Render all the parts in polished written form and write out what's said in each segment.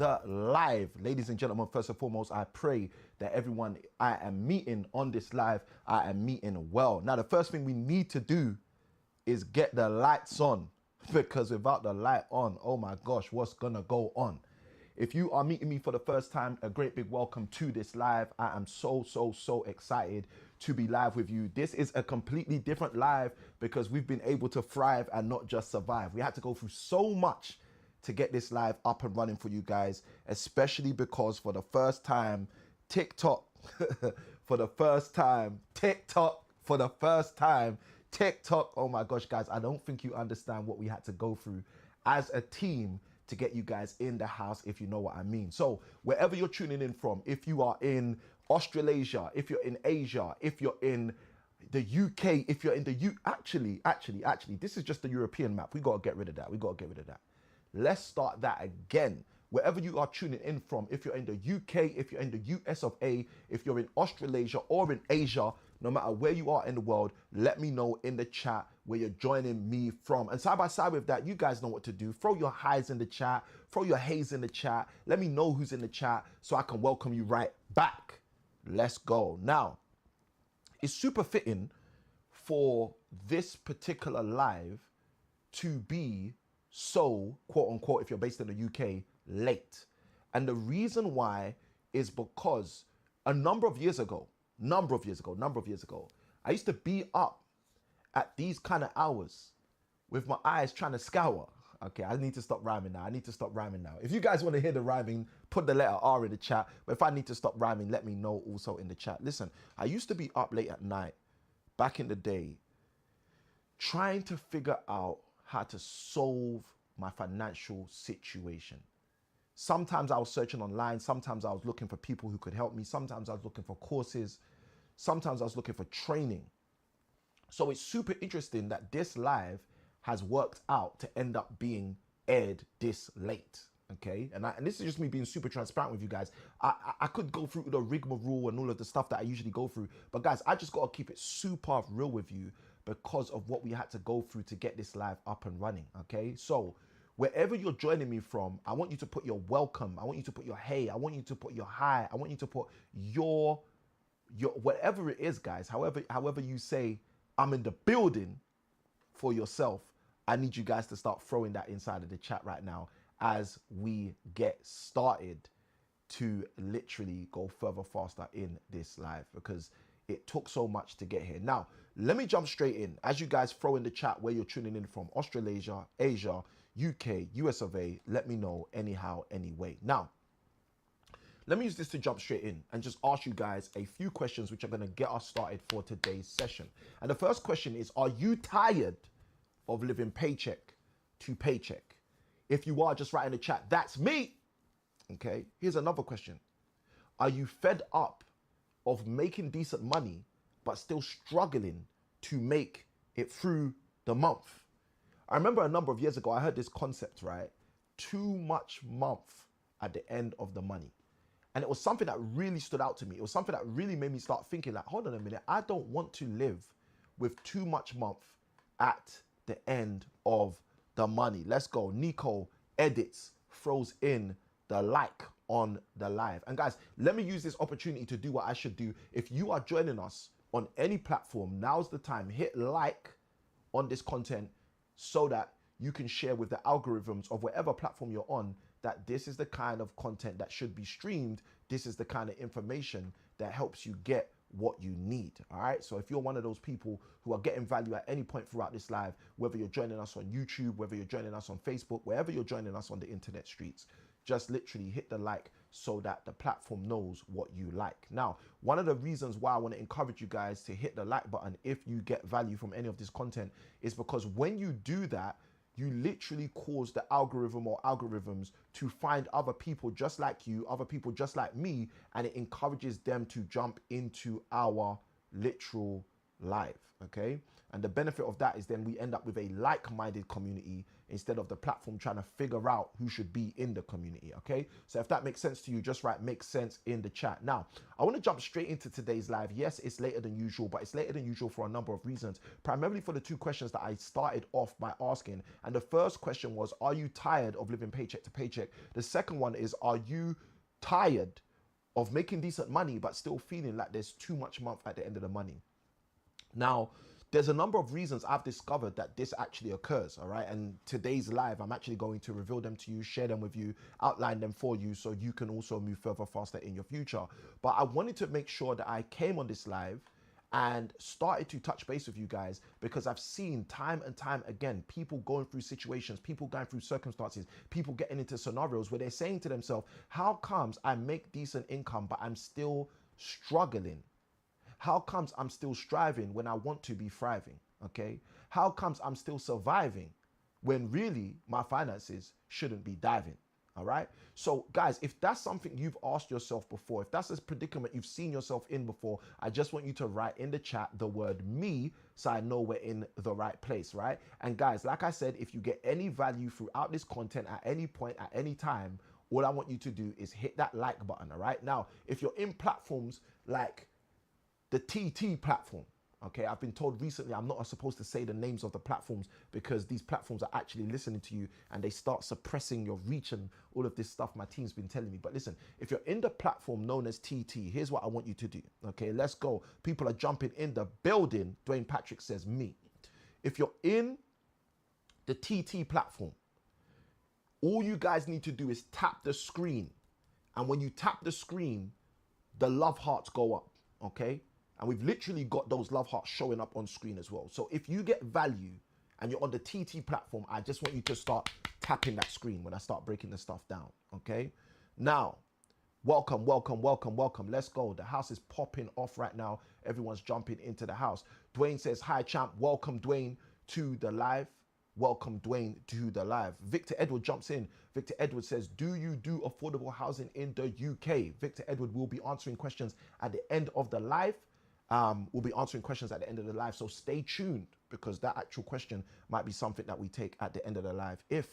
the live. Ladies and gentlemen, first and foremost, I pray that everyone I am meeting on this live, I am meeting well. Now, the first thing we need to do is get the lights on, because without the light on, oh my gosh, what's gonna go on? If you are meeting me for the first time, a great big welcome to this live. I am so excited to be live with you. This is a completely different live because we've been able to thrive and not just survive. We had to go through so much to get this live up and running for you guys, especially because for the first time, TikTok, for the first time, TikTok, oh my gosh, guys, I don't think you understand what we had to go through as a team to get you guys in the house, if you know what I mean. So wherever you're tuning in from, if you are in Australasia, if you're in Asia, if you're in the UK, if you're in the actually, this is just the European map. We gotta get rid of that. Let's start that again. Wherever you are tuning in from, if you're in the UK, if you're in the US of A, if you're in Australasia or in Asia, no matter where you are in the world, let me know in the chat where you're joining me from. And side by side with that, you guys know what to do. Throw your highs in the chat, throw your hays in the chat. Let me know who's in the chat so I can welcome you right back. Let's go. Now, it's super fitting for this particular live to be so, quote unquote, if you're based in the UK, late. And the reason why is because a number of years ago, I used to be up at these kind of hours with my eyes trying to scour. Okay, I need to stop rhyming now. If you guys want to hear the rhyming, put the letter R in the chat. But if I need to stop rhyming, let me know also in the chat. Listen, I used to be up late at night, back in the day, trying to figure out how to solve my financial situation. Sometimes I was searching online. Sometimes I was looking for people who could help me. Sometimes I was looking for courses. Sometimes I was looking for training. So it's super interesting that this live has worked out to end up being aired this late, okay? And this is just me being super transparent with you guys. I could go through the rigmarole and all of the stuff that I usually go through, but guys, I just gotta keep it super real with you because of what we had to go through to get this live up and running, okay? So wherever you're joining me from, I want you to put your welcome, I want you to put your hey, I want you to put your hi, I want you to put your whatever it is, guys, however you say I'm in the building for yourself, I need you guys to start throwing that inside of the chat right now as we get started to literally go further faster in this live because it took so much to get here. Now, let me jump straight in. As you guys throw in the chat where you're tuning in from, Australasia, Asia, UK, US of A, let me know anyhow, anyway. Now, let me use this to jump straight in and just ask you guys a few questions which are going to get us started for today's session. And the first question is, are you tired of living paycheck to paycheck? If you are, just write in the chat, that's me. Okay, here's another question. Are you fed up of making decent money but still struggling to make it through the month? I remember a number of years ago, I heard this concept, right? Too much month at the end of the money. And it was something that really stood out to me. It was something that really made me start thinking like, hold on a minute, I don't want to live with too much month at the end of the money. Let's go. Nico edits, throws in the like on the live. And guys, let me use this opportunity to do what I should do. If you are joining us on any platform, now's the time. Hit like on this content so that you can share with the algorithms of whatever platform you're on that this is the kind of content that should be streamed. This is the kind of information that helps you get what you need. All right. So if you're one of those people who are getting value at any point throughout this live, whether you're joining us on YouTube, whether you're joining us on Facebook, wherever you're joining us on the internet streets, just literally hit the like so that the platform knows what you like. Now, one of the reasons why I want to encourage you guys to hit the like button if you get value from any of this content is because when you do that, you literally cause the algorithm or algorithms to find other people just like you, other people just like me, and it encourages them to jump into our literal live, okay? And the benefit of that is then we end up with a like-minded community instead of the platform trying to figure out who should be in the community, okay? So if that makes sense to you, just write makes sense in the chat. Now, I want to jump straight into today's live. Yes, it's later than usual, but it's later than usual for a number of reasons, primarily for the two questions that I started off by asking. And the first question was, are you tired of living paycheck to paycheck? The second one is, are you tired of making decent money but still feeling like there's too much month at the end of the money? Now, there's a number of reasons I've discovered that this actually occurs, all right? And today's live, I'm actually going to reveal them to you, share them with you, outline them for you so you can also move further faster in your future. But I wanted to make sure that I came on this live and started to touch base with you guys because I've seen time and time again, people going through situations, people going through circumstances, people getting into scenarios where they're saying to themselves, how comes I make decent income, but I'm still struggling? How comes I'm still striving when I want to be thriving, okay? How comes I'm still surviving when really my finances shouldn't be diving, all right? So guys, if that's something you've asked yourself before, if that's a predicament you've seen yourself in before, I just want you to write in the chat the word me so I know we're in the right place, right? And guys, like I said, if you get any value throughout this content at any point, at any time, all I want you to do is hit that like button, all right? Now, if you're in platforms like the TT platform, okay, I've been told recently I'm not supposed to say the names of the platforms because these platforms are actually listening to you and they start suppressing your reach and all of this stuff my team's been telling me. But listen, if you're in the platform known as TT, here's what I want you to do, okay? Let's go. People are jumping in the building. Dwayne Patrick says me. If you're in the TT platform, all you guys need to do is tap the screen. And when you tap the screen, the love hearts go up, okay? And we've literally got those love hearts showing up on screen as well. So if you get value and you're on the TT platform, I just want you to start tapping that screen when I start breaking the stuff down, okay? Now, welcome, welcome, welcome, welcome. Let's go. The house is popping off right now. Everyone's jumping into the house. Dwayne says, hi, champ. Welcome, Dwayne, to the live. Welcome, Dwayne, to the live. Victor Edward jumps in. Victor Edward says, do you do affordable housing in the UK? Victor Edward will be answering questions at the end of the live. We'll be answering questions at the end of the live. So stay tuned because that actual question might be something that we take at the end of the live if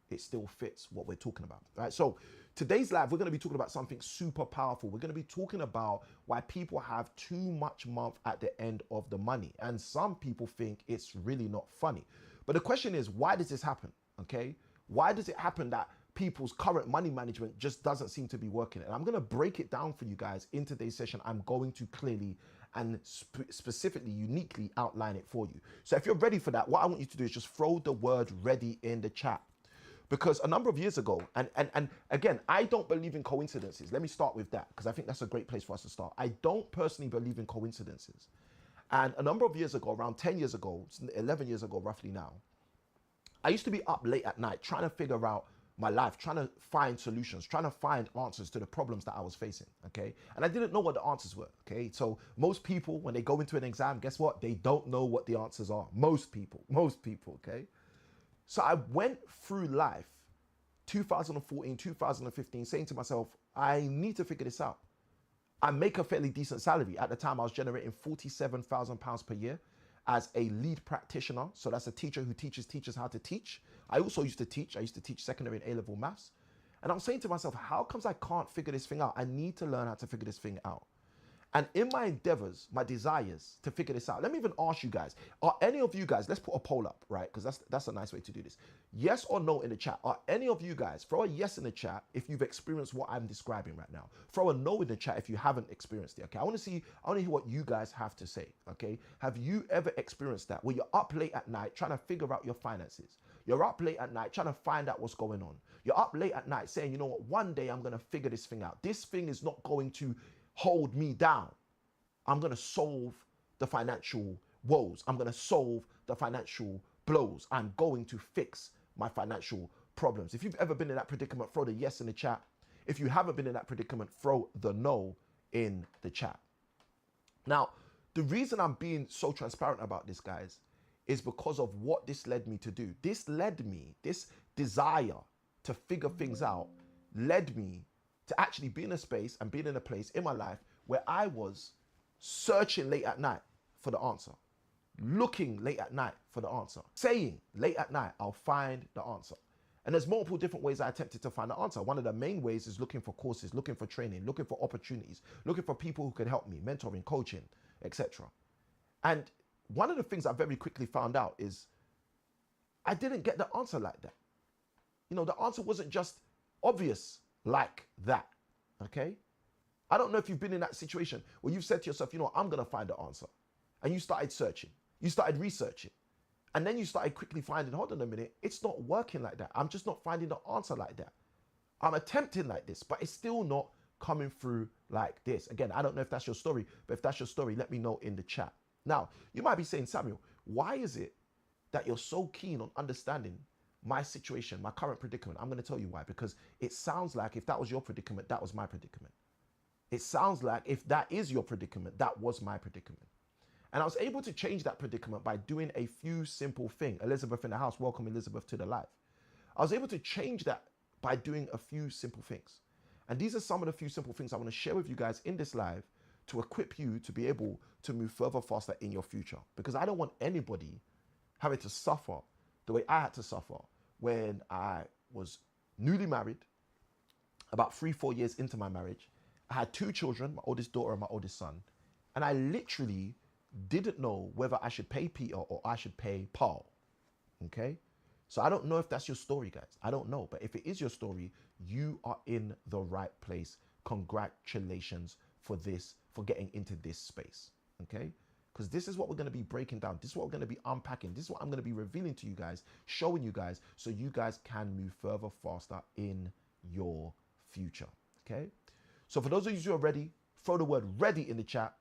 it still fits what we're talking about. Right. So today's live, we're going to be talking about something super powerful. We're going to be talking about why people have too much month at the end of the money. And some people think it's really not funny. But the question is, why does this happen? Okay. Why does it happen that people's current money management just doesn't seem to be working? And I'm going to break it down for you guys in today's session. I'm going to clearly and specifically, uniquely outline it for you. So if you're ready for that, what I want you to do is just throw the word ready in the chat. Because a number of years ago, and again, I don't believe in coincidences. Let me start with that, because I think that's a great place for us to start. I don't personally believe in coincidences. And a number of years ago, around 10 years ago, 11 years ago, roughly now, I used to be up late at night trying to figure out my life, trying to find solutions, trying to find answers to the problems that I was facing, okay? And I didn't know what the answers were, okay? So most people, when they go into an exam, guess what? They don't know what the answers are. Most people, okay? So I went through life, 2014, 2015, saying to myself, I need to figure this out. I make a fairly decent salary. At the time, I was generating £47,000 per year as a lead practitioner. So that's a teacher who teaches teachers how to teach. I also used to teach. I used to teach secondary and A-level maths. And I'm saying to myself, how comes I can't figure this thing out? I need to learn how to figure this thing out. And in my endeavors, my desires to figure this out, let me even ask you guys, are any of you guys, let's put a poll up, right? Because that's a nice way to do this. Yes or no in the chat. Are any of you guys, throw a yes in the chat if you've experienced what I'm describing right now. Throw a no in the chat if you haven't experienced it, okay? I want to hear what you guys have to say, okay? Have you ever experienced that where you're up late at night trying to figure out your finances? You're up late at night trying to find out what's going on. You're up late at night saying, you know what, one day I'm going to figure this thing out. This thing is not going to hold me down. I'm going to solve the financial woes. I'm going to solve the financial blows. I'm going to fix my financial problems. If you've ever been in that predicament, throw the yes in the chat. If you haven't been in that predicament, throw the no in the chat. Now, the reason I'm being so transparent about this, guys, is because of what this led me to do. This desire to figure things out led me to actually be in a space and being in a place in my life where I was searching late at night for the answer. Looking late at night for the answer. Saying late at night, I'll find the answer. And there's multiple different ways I attempted to find the answer. One of the main ways is looking for courses, looking for training, looking for opportunities, looking for people who can help me, mentoring, coaching, etc. And one of the things I very quickly found out is I didn't get the answer like that. You know, the answer wasn't just obvious like that, okay? I don't know if you've been in that situation where you've said to yourself, you know, I'm gonna find the answer. And you started searching, you started researching, and then you started quickly finding, hold on a minute, it's not working like that. I'm just not finding the answer like that. I'm attempting like this, but it's still not coming through like this. Again, I don't know if that's your story, but if that's your story, let me know in the chat. Now, you might be saying, Samuel, why is it that you're so keen on understanding my situation, my current predicament? I'm going to tell you why, because it sounds like if that was your predicament, that was my predicament. It sounds like if that is your predicament, that was my predicament. And I was able to change that predicament by doing a few simple things. Elizabeth in the house, welcome Elizabeth to the live. I was able to change that by doing a few simple things. And these are some of the few simple things I want to share with you guys in this live to equip you to be able to move further faster in your future. Because I don't want anybody having to suffer the way I had to suffer when I was newly married, about 3-4 years into my marriage. I had 2 children, my oldest daughter and my oldest son. And I literally didn't know whether I should pay Peter or I should pay Paul, okay? So I don't know if that's your story, guys. I don't know. But if it is your story, you are in the right place. Congratulations for this, for getting into this space, okay? Because this is what we're going to be breaking down. This is what we're going to be unpacking. This is what I'm going to be revealing to you guys, showing you guys, so you guys can move further, faster in your future, okay? So for those of you who are ready, throw the word ready in the chat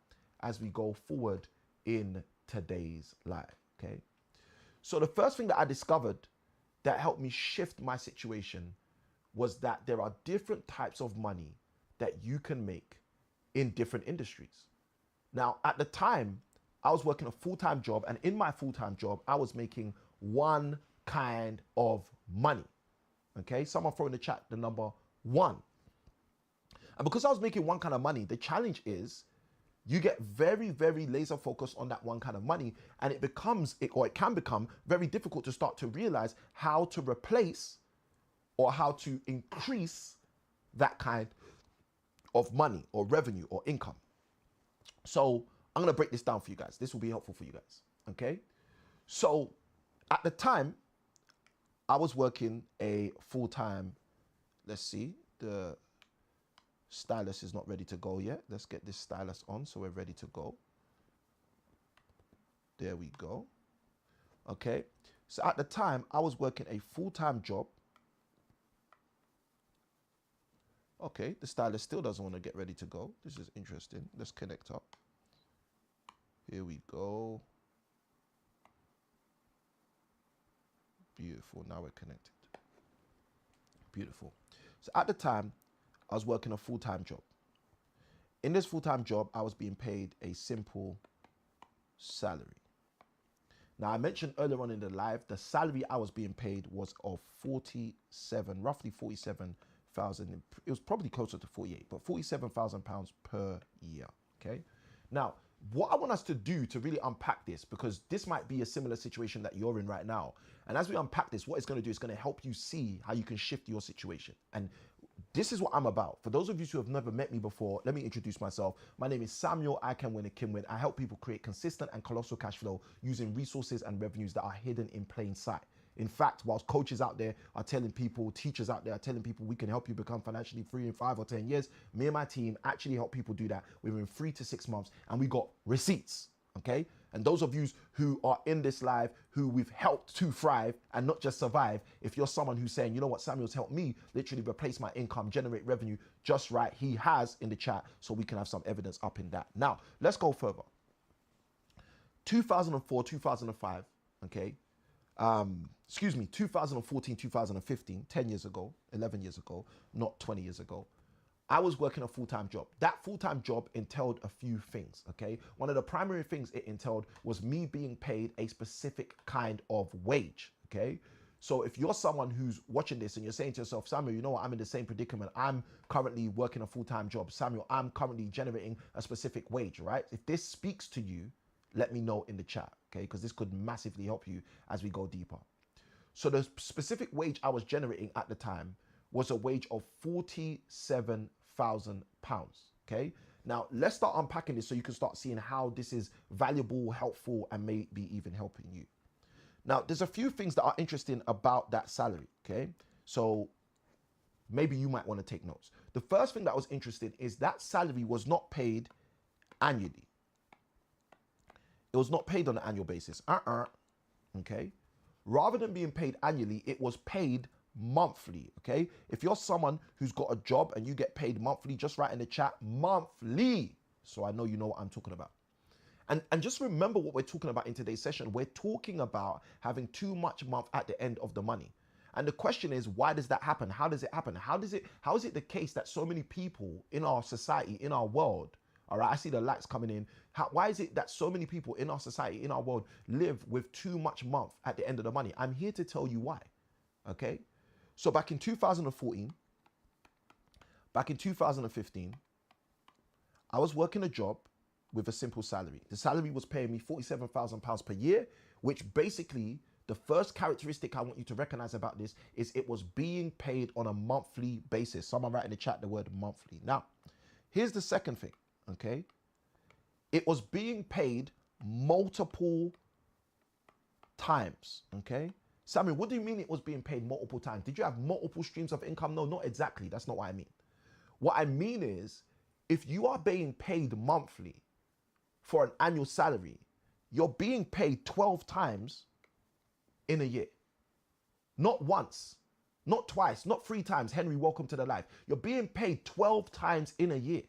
as we go forward in today's live, okay? So the first thing that I discovered that helped me shift my situation was that there are different types of money that you can make in different industries. Now, at the time, I was working a full-time job, and in my full-time job, I was making one kind of money, okay? Someone throw in the chat the number 1. And because I was making one kind of money, the challenge is you get very, very laser focused on that one kind of money, and it can become very difficult to start to realize how to replace or how to increase that kind of money or revenue or income. So I'm going to break this down for you guys. This will be helpful for you guys. Okay. So at the time I was working a full-time, let's see, the stylus is not ready to go yet. Let's get this stylus on so we're ready to go. There we go. Okay. So at the time I was working a full-time job. Okay, the stylus still doesn't want to get ready to go. This is interesting. Let's connect up. Here we go. Beautiful. Now we're connected. Beautiful. So at the time, I was working a full-time job. In this full-time job, I was being paid a simple salary. Now, I mentioned earlier on in the live, the salary I was being paid was of roughly 47,000. It was probably closer to 48, but 47,000 pounds per year. Okay. Now, what I want us to do to really unpack this, because this might be a similar situation that you're in right now. And as we unpack this, what it's going to do is going to help you see how you can shift your situation. And this is what I'm about. For those of you who have never met me before, let me introduce myself. My name is Samuel. I Can Win a Kinwin. I help people create consistent and colossal cash flow using resources and revenues that are hidden in plain sight. In fact, whilst coaches out there are telling people, teachers out there are telling people we can help you become financially free in 5 or 10 years, me and my team actually help people do that within 3 to 6 months, and we got receipts, okay? And those of you who are in this live, who we've helped to thrive and not just survive, if you're someone who's saying, you know what, Samuel's helped me literally replace my income, generate revenue just right, he has in the chat, so we can have some evidence up in that. Now, let's go further. 2004, 2005, okay? 2014, 2015, 10 years ago, 11 years ago, not 20 years ago, I was working a full-time job. That full-time job entailed a few things, okay? One of the primary things it entailed was me being paid a specific kind of wage, okay? So if you're someone who's watching this and you're saying to yourself, Samuel, you know what, I'm in the same predicament. I'm currently working a full-time job. Samuel, I'm currently generating a specific wage, right? If this speaks to you, let me know in the chat, okay? Because this could massively help you as we go deeper. So the specific wage I was generating at the time was a wage of £47,000, okay? Now, let's start unpacking this so you can start seeing how this is valuable, helpful, and maybe even helping you. Now, there's a few things that are interesting about that salary, okay? So maybe you might want to take notes. The first thing that was interesting is that salary was not paid annually. It was not paid on an annual basis. Okay? Rather than being paid annually, it was paid monthly, okay? If you're someone who's got a job and you get paid monthly, just write in the chat, monthly. So I know you know what I'm talking about. And just remember what we're talking about in today's session. We're talking about having too much month at the end of the money. And the question is, why does that happen? How does it happen? How is it the case that so many people in our society, in our world, all right, I see the lights coming in. Why is it that so many people in our society, in our world, live with too much month at the end of the money? I'm here to tell you why, okay? So back in 2014, back in 2015, I was working a job with a simple salary. The salary was paying me £47,000 per year, which basically, the first characteristic I want you to recognize about this is it was being paid on a monthly basis. Someone write in the chat the word monthly. Now, here's the second thing, okay? It was being paid multiple times, okay? Samuel, what do you mean it was being paid multiple times? Did you have multiple streams of income? No, not exactly. That's not what I mean. What I mean is, if you are being paid monthly for an annual salary, you're being paid 12 times in a year. Not once, not twice, not 3 times. Henry, welcome to the live. You're being paid 12 times in a year,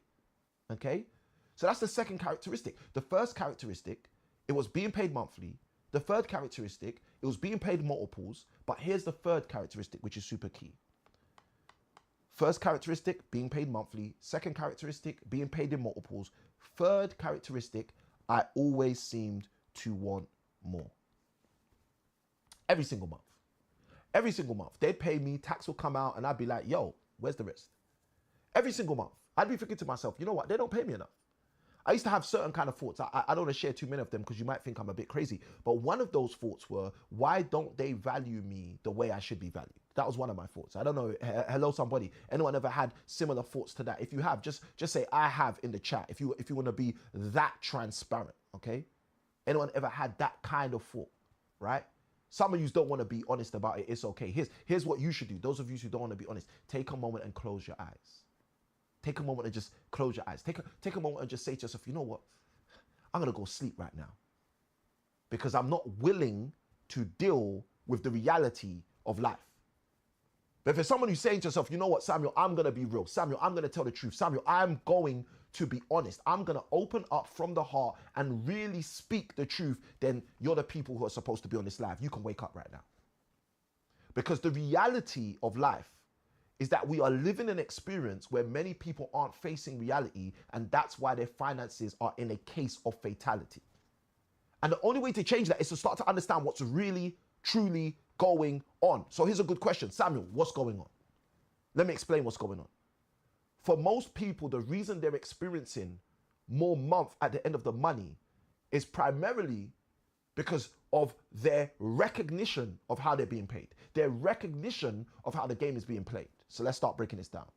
okay? So that's the second characteristic. The first characteristic, it was being paid monthly. The third characteristic, it was being paid multiples. But here's the third characteristic, which is super key. First characteristic, being paid monthly. Second characteristic, being paid in multiples. Third characteristic, I always seemed to want more. Every single month. Every single month. They'd pay me, tax will come out, and I'd be like, yo, where's the rest? Every single month. I'd be thinking to myself, you know what? They don't pay me enough. I used to have certain kind of thoughts. I don't want to share too many of them because you might think I'm a bit crazy. But one of those thoughts were, why don't they value me the way I should be valued? That was one of my thoughts. I don't know. Hello, somebody. Anyone ever had similar thoughts to that? If you have, just say I have in the chat. If you want to be that transparent, okay? Anyone ever had that kind of thought, right? Some of you don't want to be honest about it. It's okay. Here's what you should do. Those of you who don't want to be honest, take a moment and close your eyes. Take a moment and just close your eyes. Take a moment and just say to yourself, you know what? I'm going to go sleep right now because I'm not willing to deal with the reality of life. But if there's someone who's saying to yourself, you know what, Samuel, I'm going to be real. Samuel, I'm going to tell the truth. Samuel, I'm going to be honest. I'm going to open up from the heart and really speak the truth. Then you're the people who are supposed to be on this live. You can wake up right now. Because the reality of life is that we are living an experience where many people aren't facing reality, and that's why their finances are in a case of fatality. And the only way to change that is to start to understand what's really, truly going on. So here's a good question. Samuel, what's going on? Let me explain what's going on. For most people, the reason they're experiencing more month at the end of the money is primarily because of their recognition of how they're being paid, their recognition of how the game is being played. So let's start breaking this down.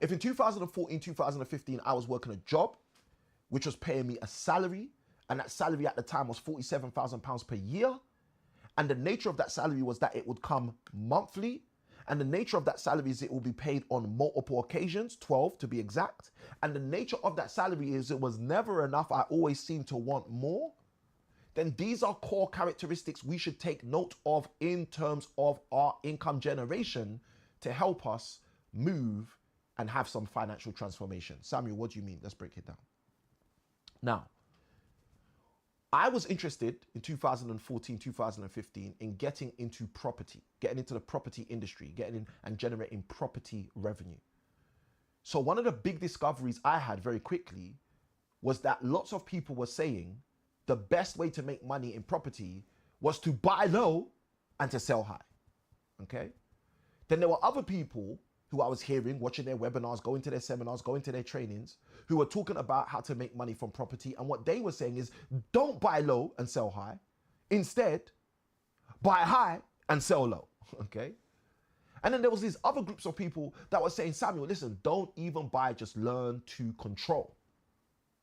If in 2014, 2015, I was working a job, which was paying me a salary, and that salary at the time was £47,000 per year, and the nature of that salary was that it would come monthly, and the nature of that salary is it will be paid on multiple occasions, 12 to be exact, and the nature of that salary is it was never enough, I always seemed to want more, then these are core characteristics we should take note of in terms of our income generation to help us move and have some financial transformation. Samuel, what do you mean? Let's break it down. Now, I was interested in 2014, 2015 in getting into property, getting into the property industry, getting in and generating property revenue. So one of the big discoveries I had very quickly was that lots of people were saying the best way to make money in property was to buy low and to sell high, okay? Then there were other people who I was hearing, watching their webinars, going to their seminars, going to their trainings, who were talking about how to make money from property. And what they were saying is, don't buy low and sell high. Instead, buy high and sell low, okay? And then there was these other groups of people that were saying, Samuel, listen, don't even buy, just learn to control.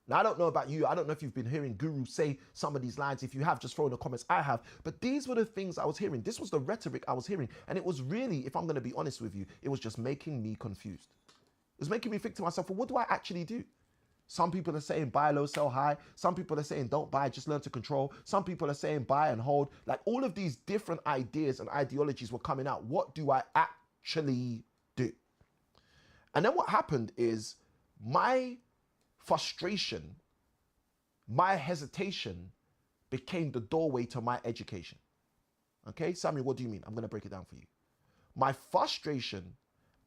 Now, I don't know about you. I don't know if you've been hearing gurus say some of these lines. If you have, just throw in the comments. I have. But these were the things I was hearing. This was the rhetoric I was hearing. And it was really, if I'm going to be honest with you, it was just making me confused. It was making me think to myself, well, what do I actually do? Some people are saying buy low, sell high. Some people are saying don't buy, just learn to control. Some people are saying buy and hold. Like all of these different ideas and ideologies were coming out. What do I actually do? And then what happened is my frustration, my hesitation became the doorway to my education. Okay, Samuel, what do you mean? I'm going to break it down for you. My frustration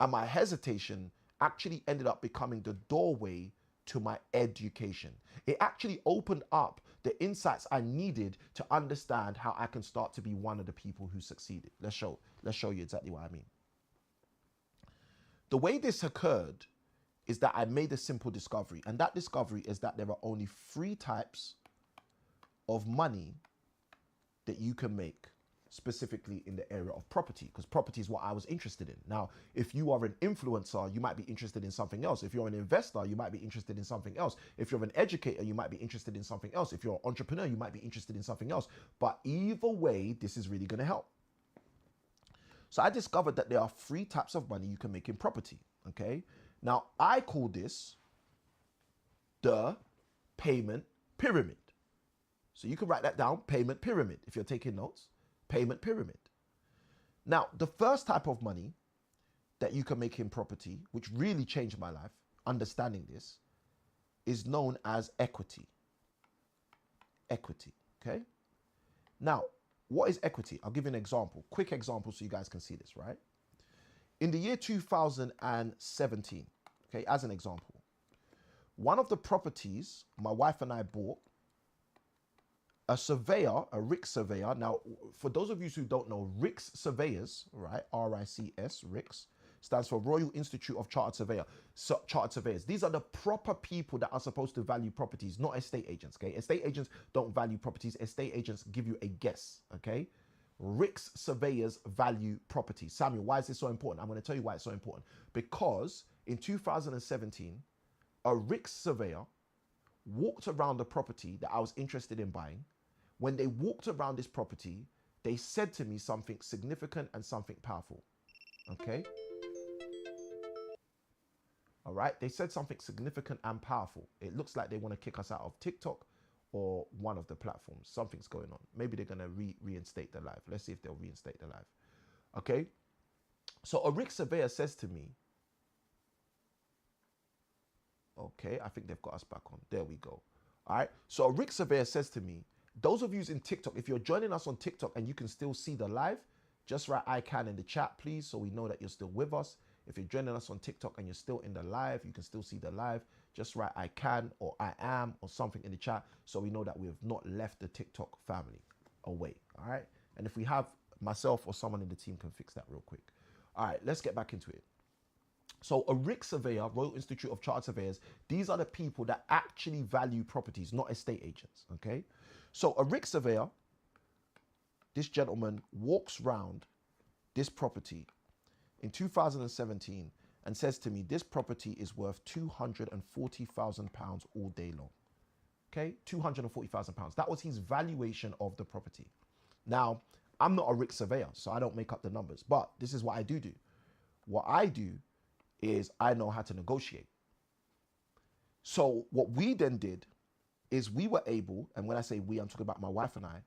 and my hesitation actually ended up becoming the doorway to my education. It actually opened up the insights I needed to understand how I can start to be one of the people who succeeded. Let's show you exactly what I mean. The way this occurred is that I made a simple discovery, and that discovery is that there are only 3 types of money that you can make, specifically in the area of property, because property is what I was interested in. Now, if you are an influencer, you might be interested in something else. If you're an investor, you might be interested in something else. If you're an educator, you might be interested in something else. If you're an entrepreneur, you might be interested in something else. But either way, this is really going to help. So I discovered that there are 3 types of money you can make in property, okay? Now, I call this the payment pyramid. So you can write that down, payment pyramid, if you're taking notes, payment pyramid. Now, the first type of money that you can make in property, which really changed my life, understanding this, is known as equity. Equity, okay? Now, what is equity? I'll give you an example, quick example so you guys can see this, right? In the year 2017, okay, as an example, one of the properties my wife and I bought, a surveyor, a RICS surveyor. Now, for those of you who don't know, RICS surveyors, right, RICS, RICS, stands for Royal Institute of Chartered Surveyors. These are the proper people that are supposed to value properties, not estate agents, okay? Estate agents don't value properties. Estate agents give you a guess, okay? RICS surveyors value property. Samuel, why is this so important? I'm going to tell you why it's so important. Because in 2017, a RICS surveyor walked around the property that I was interested in buying. When they walked around this property, they said to me something significant and something powerful. Okay? All right? They said something significant and powerful. It looks like they want to kick us out of TikTok or one of the platforms. Something's going on. Maybe they're going to reinstate the live. Let's see if they'll reinstate the live. Okay? So a RICS surveyor says to me, okay, I think they've got us back on. There we go. All right. So a RICS surveyor says to me, those of you in TikTok, if you're joining us on TikTok and you can still see the live, just write I can in the chat, please, so we know that you're still with us. If you're joining us on TikTok and you're still in the live, you can still see the live. Just write I can or I am or something in the chat so we know that we have not left the TikTok family away. All right. And if we have, myself or someone in the team can fix that real quick. All right, let's get back into it. So a RICS surveyor, Royal Institute of Chartered Surveyors, these are the people that actually value properties, not estate agents, okay? So a RICS surveyor, this gentleman walks round this property in 2017 and says to me, this property is worth £240,000 all day long, okay? £240,000. That was his valuation of the property. Now, I'm not a RICS surveyor, so I don't make up the numbers, but this is what I do. What I do is I know how to negotiate. So what we then did is we were able, and when I say we, I'm talking about my wife and I,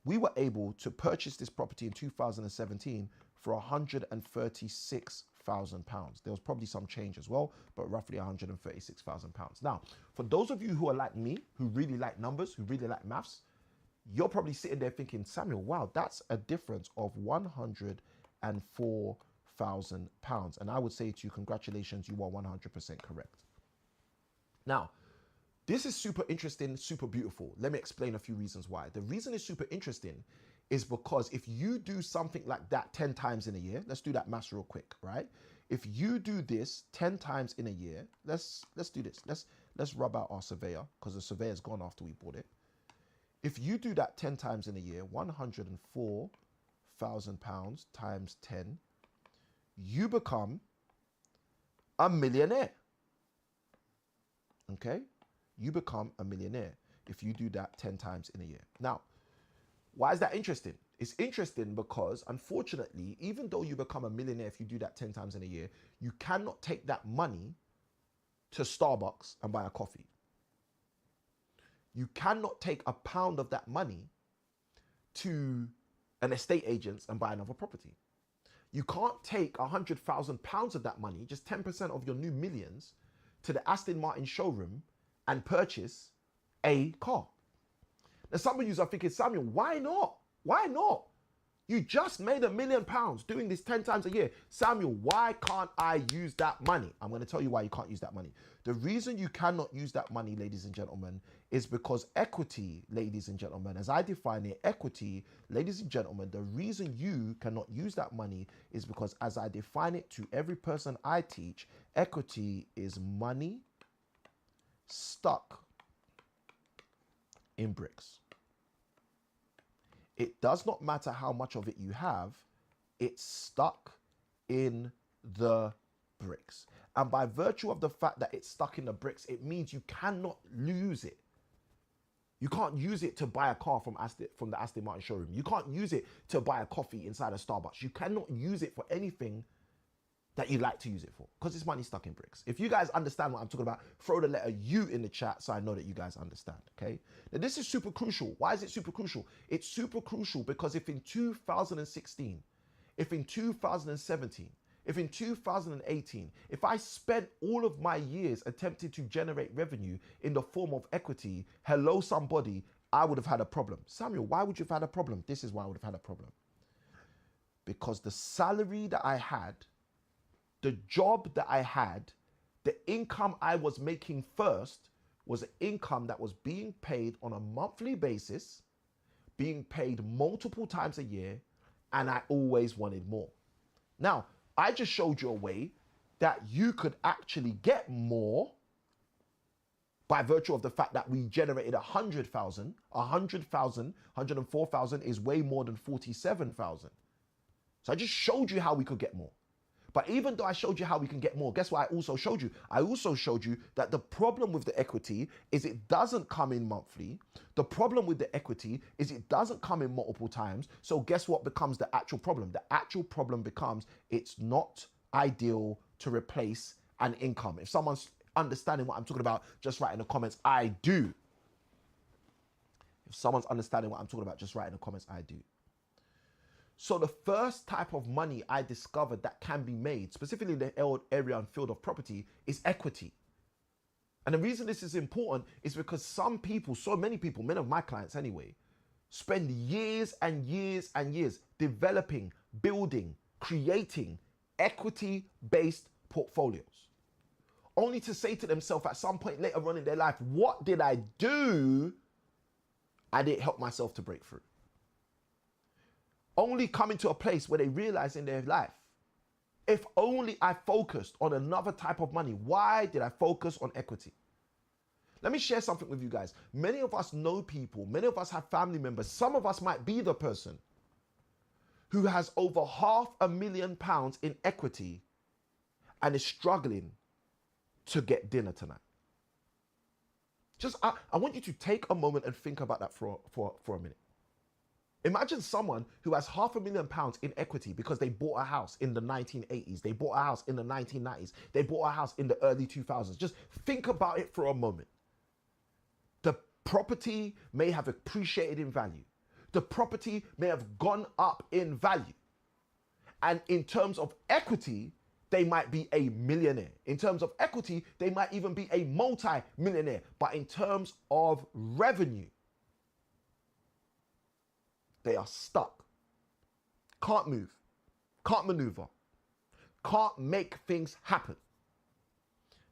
we were able to purchase this property in 2017 for £136,000. There was probably some change as well, but roughly £136,000. Now, for those of you who are like me, who really like numbers, who really like maths, you're probably sitting there thinking, Samuel, wow, that's a difference of £104,000. And I would say to you, congratulations, you are 100% correct. Now, this is super interesting, super beautiful. Let me explain a few reasons why. The reason it's super interesting is because if you do something like that 10 times in a year, let's do that maths real quick, right? If you do this 10 times in a year, let's do this. Let's rub out our surveyor, because the surveyor's gone after we bought it. If you do that 10 times in a year, £104,000 times 10, you become a millionaire. Okay? You become a millionaire if you do that 10 times in a year. Now, why is that interesting? It's interesting because, unfortunately, even though you become a millionaire if you do that 10 times in a year, you cannot take that money to Starbucks and buy a coffee. You cannot take £1 of that money to an estate agent and buy another property. You can't take £100,000 of that money, just 10% of your new millions, to the Aston Martin showroom and purchase a car. Now, some of you are thinking, Samuel, why not? Why not? You just made £1 million doing this 10 times a year. Samuel, why can't I use that money? I'm going to tell you why you can't use that money. The reason you cannot use that money, ladies and gentlemen, is because equity, ladies and gentlemen, as I define it, equity, ladies and gentlemen, the reason you cannot use that money is because, as I define it to every person I teach, equity is money stuck in bricks. It does not matter how much of it you have, it's stuck in the bricks. And by virtue of the fact that it's stuck in the bricks, it means you cannot lose it. You can't use it to buy a car from the Aston Martin showroom. You can't use it to buy a coffee inside a Starbucks. You cannot use it for anything that you like to use it for, because it's money stuck in bricks. If you guys understand what I'm talking about, throw the letter U in the chat so I know that you guys understand, okay? Now, this is super crucial. Why is it super crucial? It's super crucial because if in 2016, if in 2017, if in 2018, if I spent all of my years attempting to generate revenue in the form of equity, hello somebody, I would have had a problem. Samuel, why would you have had a problem? This is why I would have had a problem. Because the salary that I had, the job that I had, the income I was making first was an income that was being paid on a monthly basis, being paid multiple times a year, and I always wanted more. Now, I just showed you a way that you could actually get more by virtue of the fact that we generated 100,000. 104,000 is way more than 47,000. So I just showed you how we could get more. But even though I showed you how we can get more, guess what I also showed you? I also showed you that the problem with the equity is it doesn't come in monthly. The problem with the equity is it doesn't come in multiple times. So guess what becomes the actual problem? The actual problem becomes it's not ideal to replace an income. If someone's understanding what I'm talking about, just write in the comments, I do. If someone's understanding what I'm talking about, just write in the comments, I do. So the first type of money I discovered that can be made, specifically in the area and field of property, is equity. And the reason this is important is because some people, so many people, many of my clients anyway, spend years and years and years developing, building, creating equity-based portfolios, only to say to themselves at some point later on in their life, what did I do? I didn't help myself to break through. Only coming to a place where they realize in their life, if only I focused on another type of money. Why did I focus on equity? Let me share something with you guys. Many of us know people, many of us have family members. Some of us might be the person who has over £500,000 in equity and is struggling to get dinner tonight. Just, I want you to take a moment and think about that for a minute. Imagine someone who has £500,000 in equity because they bought a house in the 1980s. They bought a house in the 1990s. They bought a house in the early 2000s. Just think about it for a moment. The property may have appreciated in value. The property may have gone up in value. And in terms of equity, they might be a millionaire. In terms of equity, they might even be a multi-millionaire. But in terms of revenue, they are stuck. Can't move. Can't maneuver. Can't make things happen.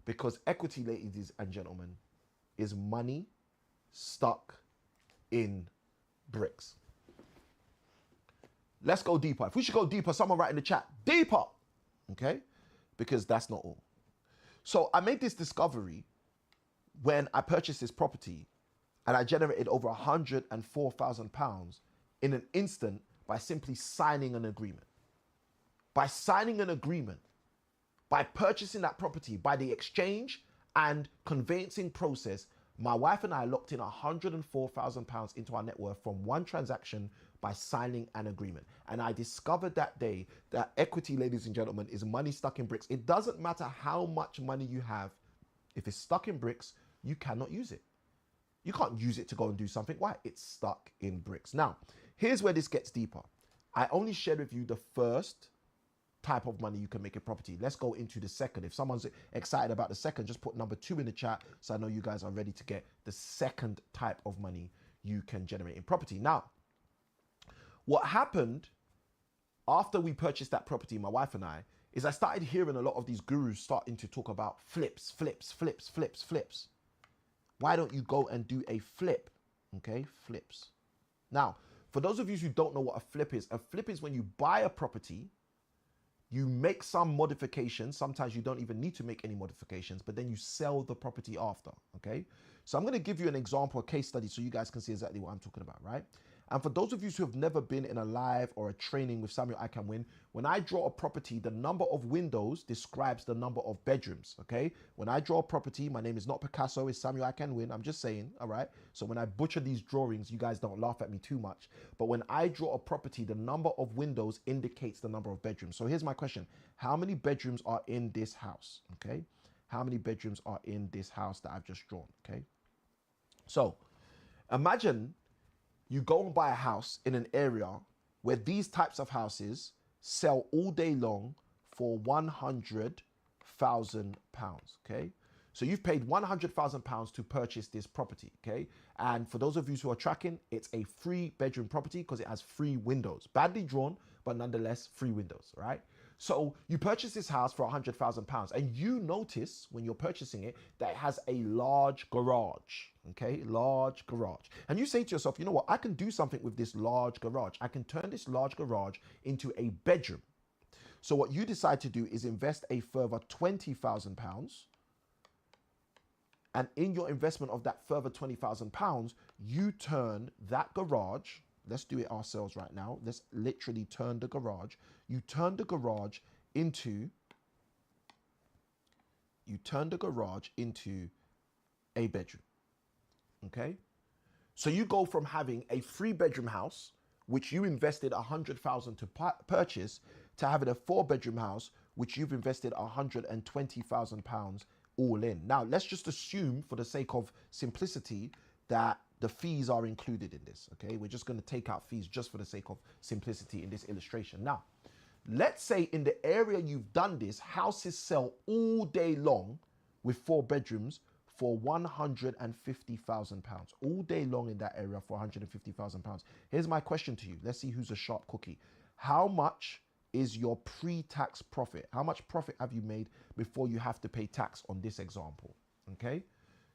Because equity, ladies and gentlemen, is money stuck in bricks. Let's go deeper. If we should go deeper, someone write in the chat, deeper. Okay? because that's not all. So I made this discovery when I purchased this property, and I generated over £104,000 in an instant by simply signing an agreement. By signing an agreement, by purchasing that property, by the exchange and conveyancing process, my wife and I locked in £104,000 into our net worth from one transaction by signing an agreement. And I discovered that day that equity, ladies and gentlemen, is money stuck in bricks. It doesn't matter how much money you have. If it's stuck in bricks, you cannot use it. You can't use it to go and do something. Why? It's stuck in bricks. Now, here's where this gets deeper. I only shared with you the first type of money you can make in property. Let's go into the second. If someone's excited about the second, just put number 2 in the chat so I know you guys are ready to get the second type of money you can generate in property. Now, what happened after we purchased that property, my wife and I, is I started hearing a lot of these gurus starting to talk about flips. Why don't you go and do a flip? Okay, flips. Now, for those of you who don't know what a flip is when you buy a property, you make some modifications. Sometimes you don't even need to make any modifications, but then you sell the property after, okay? So I'm gonna give you an example, a case study, so you guys can see exactly what I'm talking about, right? And for those of you who have never been in a live or a training with Samuel I Can Win, when I draw a property, the number of windows describes the number of bedrooms, okay? When I draw a property, my name is not Picasso, it's Samuel I Can Win. I'm just saying, all right? So when I butcher these drawings, you guys don't laugh at me too much. But when I draw a property, the number of windows indicates the number of bedrooms. So here's my question. How many bedrooms are in this house, okay? How many bedrooms are in this house that I've just drawn, okay? So imagine you go and buy a house in an area where these types of houses sell all day long for £100,000, okay? So you've paid £100,000 to purchase this property, okay? And for those of you who are tracking, it's a 3-bedroom property because it has 3 windows. Badly drawn, but nonetheless 3 windows, right? So you purchase this house for £100,000 and you notice when you're purchasing it that it has a large garage, okay? Large garage. And you say to yourself, you know what? I can do something with this large garage. I can turn this large garage into a bedroom. So what you decide to do is invest a further £20,000. And in your investment of that further £20,000, you turn that garage. Let's do it ourselves right now. Let's literally turn the garage. You turn the garage into a bedroom, okay? So you go from having a 3-bedroom house, which you invested £100,000 to purchase, to having a 4-bedroom house, which you've invested £120,000 all in. Now, let's just assume for the sake of simplicity that the fees are included in this, okay? We're just gonna take out fees just for the sake of simplicity in this illustration. Now, let's say in the area you've done this, houses sell all day long with 4 bedrooms for £150,000. All day long in that area for £150,000. Here's my question to you. Let's see who's a sharp cookie. How much is your pre-tax profit? How much profit have you made before you have to pay tax on this example, okay?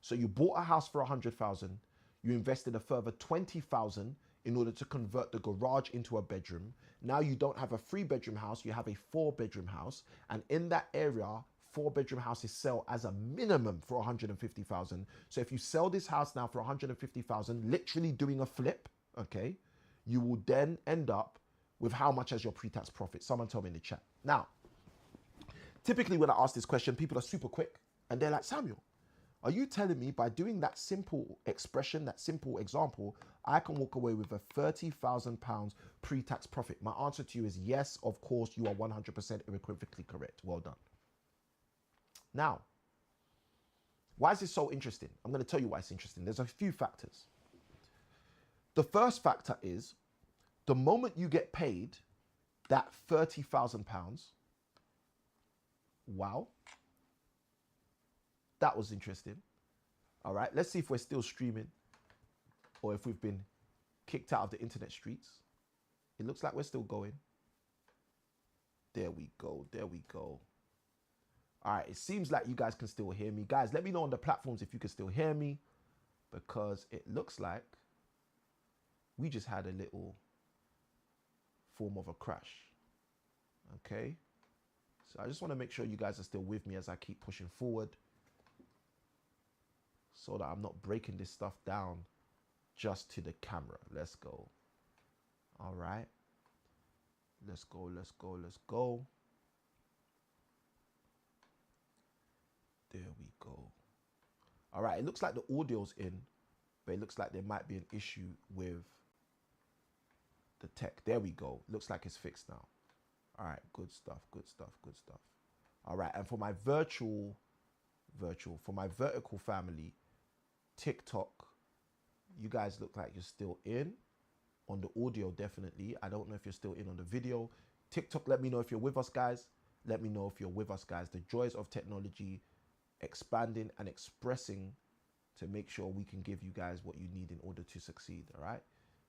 So you bought a house for 100,000, you invested a further 20,000 in order to convert the garage into a bedroom. Now you don't have a 3-bedroom house, you have a 4-bedroom house. And in that area, 4-bedroom houses sell as a minimum for 150,000. So if you sell this house now for 150,000, literally doing a flip, okay, you will then end up with how much as your pre-tax profit? Someone tell me in the chat. Now, typically when I ask this question, people are super quick and they're like, Samuel, are you telling me by doing that simple expression, that simple example, I can walk away with a £30,000 pre-tax profit? My answer to you is yes, of course, you are 100% unequivocally correct. Well done. Now, why is this so interesting? I'm going to tell you why it's interesting. There's a few factors. The first factor is the moment you get paid that £30,000, wow, that was interesting. All right, let's see if we're still streaming or if we've been kicked out of the internet streets. It looks like we're still going. There we go, there we go. All right, it seems like you guys can still hear me. Guys, let me know on the platforms if you can still hear me, because it looks like we just had a little form of a crash. Okay, So I just want to make sure you guys are still with me as I keep pushing forward so that I'm not breaking this stuff down just to the camera. Let's go. All right. Let's go, let's go, let's go. There we go. All right, it looks like the audio's in, but it looks like there might be an issue with the tech. There we go. Looks like it's fixed now. All right, good stuff, good stuff, good stuff. All right, and for my vertical family, TikTok, you guys look like you're still in. On the audio, definitely. I don't know if you're still in on the video. TikTok, let me know if you're with us, guys. Let me know if you're with us, guys. The joys of technology, expanding and expressing to make sure we can give you guys what you need in order to succeed, all right?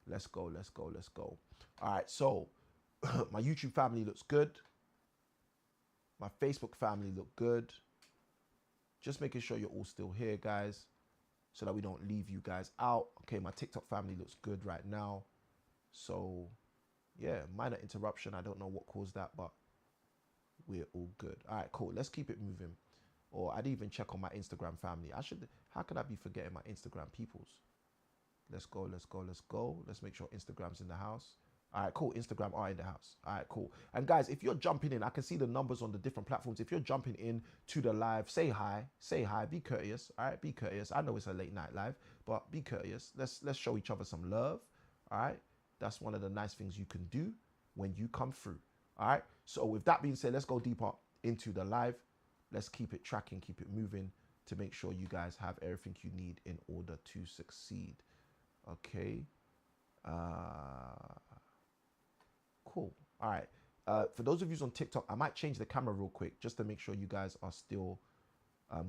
Let's go, let's go, let's go. All right, so my YouTube family looks good. My Facebook family look good. Just making sure you're all still here, guys, so that we don't leave you guys out. Okay, my TikTok family looks good right now. So, yeah, minor interruption. I don't know what caused that, but we're all good. All right, cool. Let's keep it moving. Or I'd even check on my Instagram family. How could I be forgetting my Instagram peoples? Let's go, let's go, let's go. Let's make sure Instagram's in the house. All right, cool. Instagram are in the house. All right, cool. And guys, if you're jumping in, I can see the numbers on the different platforms. If you're jumping in to the live, say hi, be courteous. All right, be courteous. I know it's a late night live, but be courteous. Let's show each other some love. All right. That's one of the nice things you can do when you come through. All right. So with that being said, let's go deeper into the live. Let's keep it tracking, keep it moving to make sure you guys have everything you need in order to succeed. Okay. Cool. All right. For those of you on TikTok, I might change the camera real quick just to make sure you guys are still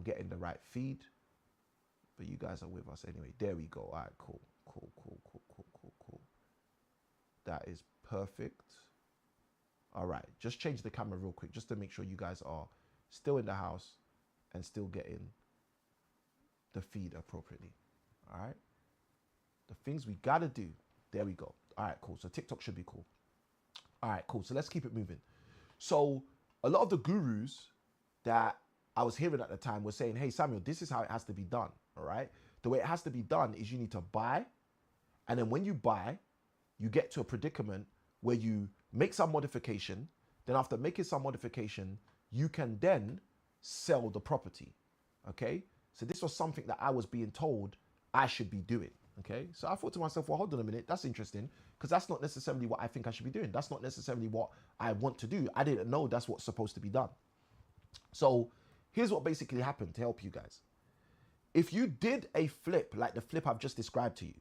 getting the right feed. But you guys are with us anyway. There we go. All right. Cool. Cool. Cool. Cool. Cool. Cool. Cool. That is perfect. All right. Just change the camera real quick just to make sure you guys are still in the house and still getting the feed appropriately. All right. The things we got to do. There we go. All right. Cool. So TikTok should be cool. All right, cool. So let's keep it moving. So a lot of the gurus that I was hearing at the time were saying, hey, Samuel, this is how it has to be done, all right? The way it has to be done is you need to buy, and then when you buy, you get to a predicament where you make some modification, then after making some modification, you can then sell the property, okay? So this was something that I was being told I should be doing, okay? So I thought to myself, well, hold on a minute, that's interesting, because that's not necessarily what I think I should be doing. That's not necessarily what I want to do. I didn't know that's what's supposed to be done. So here's what basically happened to help you guys. If you did a flip, like the flip I've just described to you,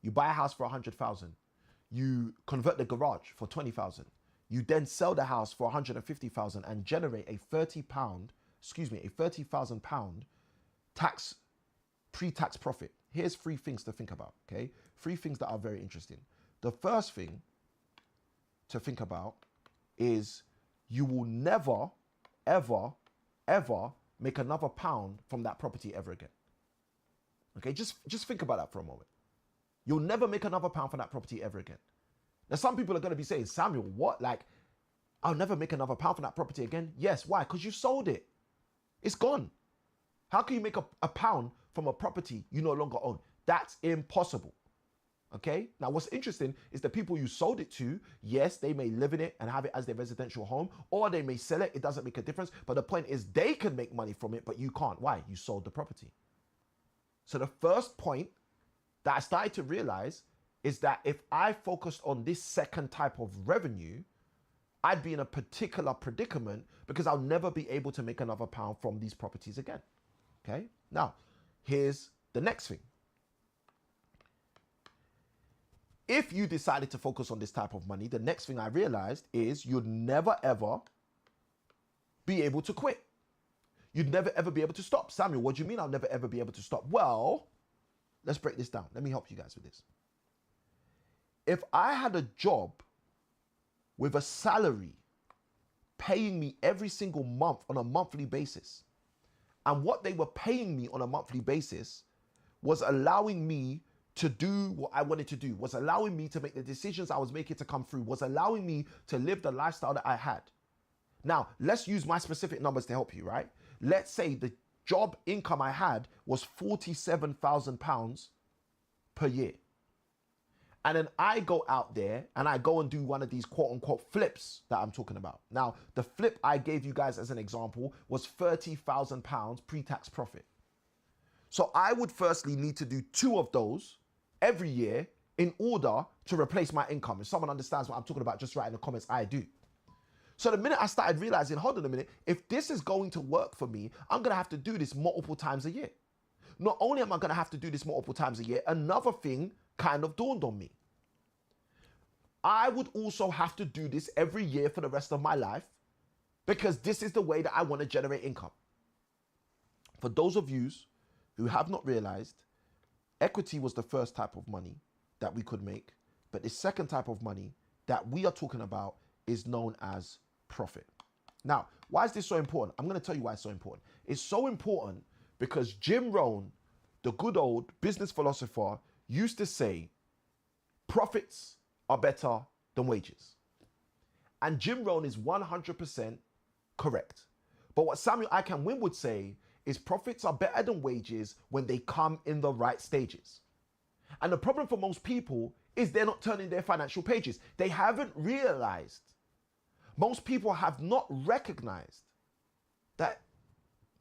you buy a house for 100,000, you convert the garage for 20,000, you then sell the house for 150,000 and generate a £30,000 tax, pre-tax profit. Here's 3 things to think about, okay? 3 things that are very interesting. The first thing to think about is you will never, ever, ever make another pound from that property ever again. Okay, just think about that for a moment. You'll never make another pound from that property ever again. Now, some people are going to be saying, Samuel, what? Like, I'll never make another pound from that property again? Yes, why? Because you sold it. It's gone. How can you make a pound from a property you no longer own? That's impossible. Okay? Now, what's interesting is the people you sold it to, yes, they may live in it and have it as their residential home, or they may sell it. It doesn't make a difference. But the point is they can make money from it, but you can't. Why? You sold the property. So the first point that I started to realize is that if I focused on this second type of revenue, I'd be in a particular predicament because I'll never be able to make another pound from these properties again. Okay? Now, here's the next thing. If you decided to focus on this type of money, the next thing I realized is you'd never ever be able to quit. You'd never ever be able to stop. Samuel, what do you mean I'll never ever be able to stop? Well, let's break this down. Let me help you guys with this. If I had a job with a salary paying me every single month on a monthly basis, and what they were paying me on a monthly basis was allowing me to do what I wanted to do, was allowing me to make the decisions I was making to come through, was allowing me to live the lifestyle that I had, Now, let's use my specific numbers to help you, right? Let's say the job income I had was £47,000 per year. And then I go out there and I go and do one of these quote unquote flips that I'm talking about. Now, the flip I gave you guys as an example was £30,000 pre-tax profit. So I would firstly need to do 2 of those every year in order to replace my income. If someone understands what I'm talking about, just write in the comments, I do. So the minute I started realizing, hold on a minute, if this is going to work for me, I'm going to have to do this multiple times a year. Not only am I going to have to do this multiple times a year, another thing kind of dawned on me. I would also have to do this every year for the rest of my life because this is the way that I want to generate income. For those of you who have not realized, equity was the first type of money that we could make, but the second type of money that we are talking about is known as profit. Now, why is this so important? I'm going to tell you why it's so important. It's so important because Jim Rohn, the good old business philosopher, used to say, profits are better than wages. And Jim Rohn is 100% correct. But what Samuel I Can Win would say is profits are better than wages when they come in the right stages. And the problem for most people is they're not turning their financial pages. They haven't realized. Most people have not recognized that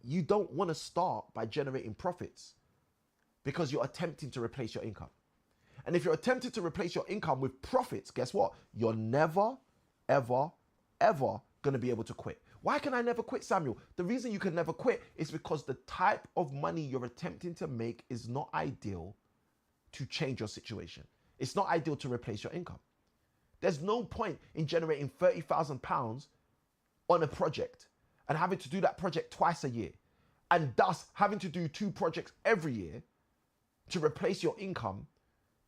you don't want to start by generating profits because you're attempting to replace your income. And if you're attempting to replace your income with profits, guess what? You're never, ever, ever going to be able to quit. Why can I never quit, Samuel? The reason you can never quit is because the type of money you're attempting to make is not ideal to change your situation. It's not ideal to replace your income. There's no point in generating £30,000 on a project and having to do that project twice a year and thus having to do 2 projects every year to replace your income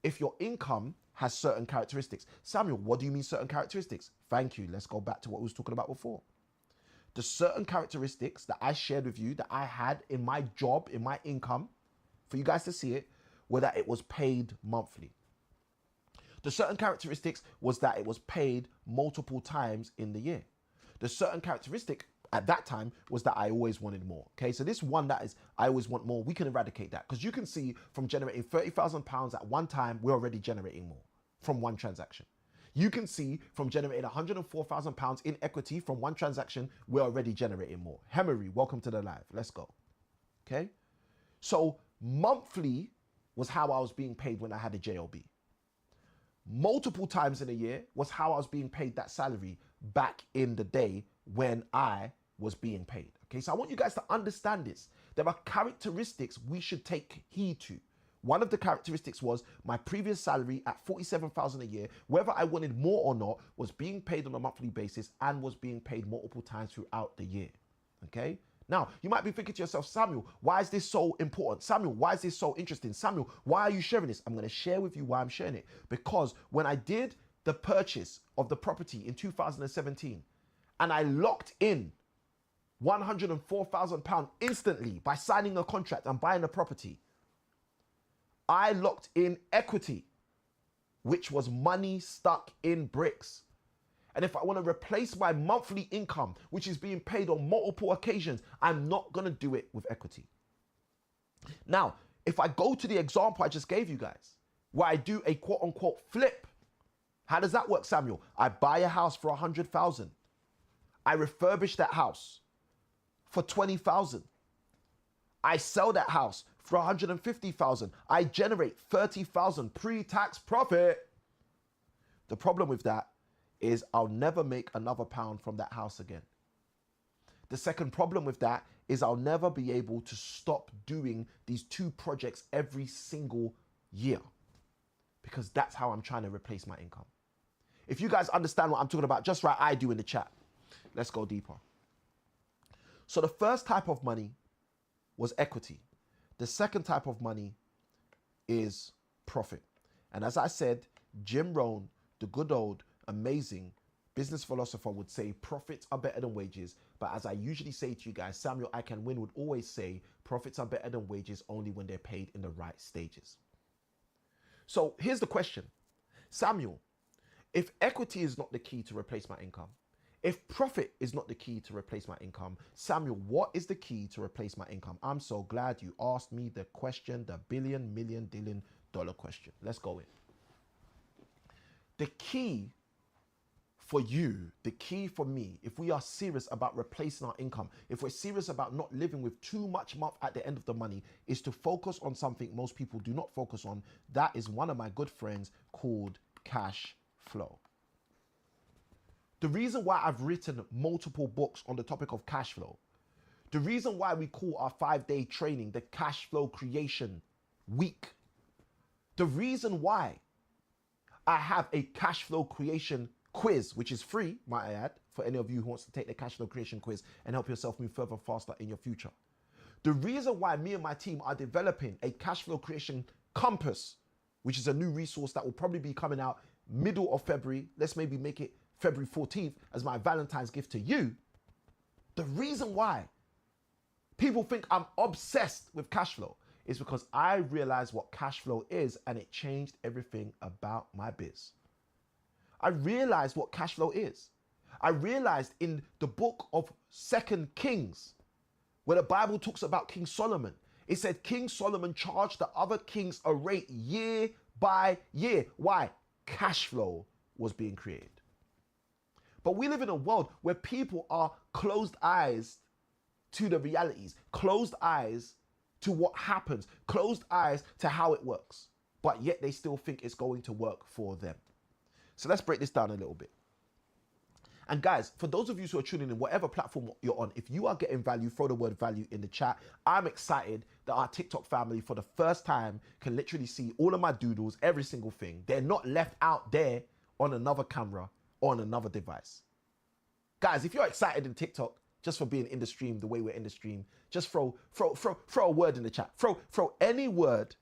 if your income has certain characteristics. Samuel, what do you mean certain characteristics? Thank you. Let's go back to what we was talking about before. The certain characteristics that I shared with you that I had in my job, in my income, for you guys to see it, were that it was paid monthly. The certain characteristics was that it was paid multiple times in the year. The certain characteristic at that time was that I always wanted more. Okay, so this one that is, I always want more, we can eradicate that because you can see from generating £30,000 at one time, we're already generating more from one transaction. You can see from generating £104,000 in equity from one transaction, we're already generating more. Hemery, welcome to the live. Let's go. Okay, so monthly was how I was being paid when I had a JOB. Multiple times in a year was how I was being paid that salary back in the day when I was being paid. Okay, so I want you guys to understand this. There are characteristics we should take heed to. One of the characteristics was my previous salary at $47,000 a year, whether I wanted more or not, was being paid on a monthly basis and was being paid multiple times throughout the year. Okay. Now, you might be thinking to yourself, Samuel, why is this so important? Samuel, why is this so interesting? Samuel, why are you sharing this? I'm going to share with you why I'm sharing it. Because when I did the purchase of the property in 2017 and I locked in £104,000 instantly by signing a contract and buying a property, I locked in equity, which was money stuck in bricks. And if I want to replace my monthly income, which is being paid on multiple occasions, I'm not going to do it with equity. Now, if I go to the example I just gave you guys, where I do a quote unquote flip, how does that work, Samuel? I buy a house for 100,000. I refurbish that house for 20,000. I sell that house for 150,000. I generate 30,000 pre-tax profit. The problem with that is I'll never make another pound from that house again. The second problem with that is I'll never be able to stop doing these 2 projects every single year because that's how I'm trying to replace my income. If you guys understand what I'm talking about, just write I do in the chat. Let's go deeper. So the first type of money was equity. The second type of money is profit. And as I said, Jim Rohn, the good old amazing business philosopher, would say profits are better than wages. But as I usually say to you guys, Samuel I Can Win would always say profits are better than wages only when they're paid in the right stages. So here's the question. Samuel, if equity is not the key to replace my income, If profit is not the key to replace my income, Samuel, what is the key to replace my income? I'm so glad you asked me the question, the billion, million, dillion dollar question. Let's go in. The key for you, the key for me, if we are serious about replacing our income, if we're serious about not living with too much month at the end of the money, is to focus on something most people do not focus on. That is one of my good friends called cash flow. The reason why I've written multiple books on the topic of cash flow, the reason why we call our 5-day training the cash flow creation week, the reason why I have a cash flow creation quiz, which is free, might I add, for any of you who wants to take the cash flow creation quiz and help yourself move further faster in your future. The reason why me and my team are developing a cash flow creation compass, which is a new resource that will probably be coming out middle of February. Let's maybe make it February 14th as my Valentine's gift to you. The reason why people think I'm obsessed with cash flow is because I realized what cash flow is and it changed everything about my biz. I realized what cash flow is. I realized in the book of 2 Kings, where the Bible talks about King Solomon, it said King Solomon charged the other kings a rate year by year. Why? Cash flow was being created. But we live in a world where people are closed eyes to the realities, closed eyes to what happens, closed eyes to how it works, but yet they still think it's going to work for them. So let's break this down a little bit. And guys, for those of you who are tuning in, whatever platform you're on, if you are getting value, throw the word value in the chat. I'm excited that our TikTok family, for the first time, can literally see all of my doodles, every single thing. They're not left out there on another camera or on another device. Guys, if you're excited in TikTok, just for being in the stream, the way we're in the stream, just throw a word in the chat. Throw any word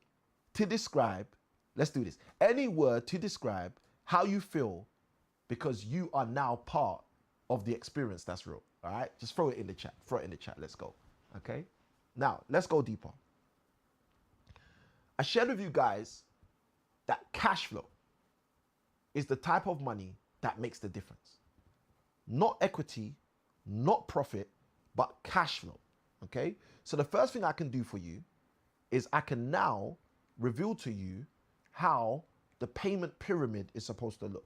to describe, let's do this, any word to describe how you feel because you are now part of the experience that's real, all right? Just throw it in the chat, let's go, okay? Now, let's go deeper. I shared with you guys that cash flow is the type of money that makes the difference. Not equity, not profit, but cash flow, okay? So the first thing I can do for you is I can now reveal to you how the payment pyramid is supposed to look.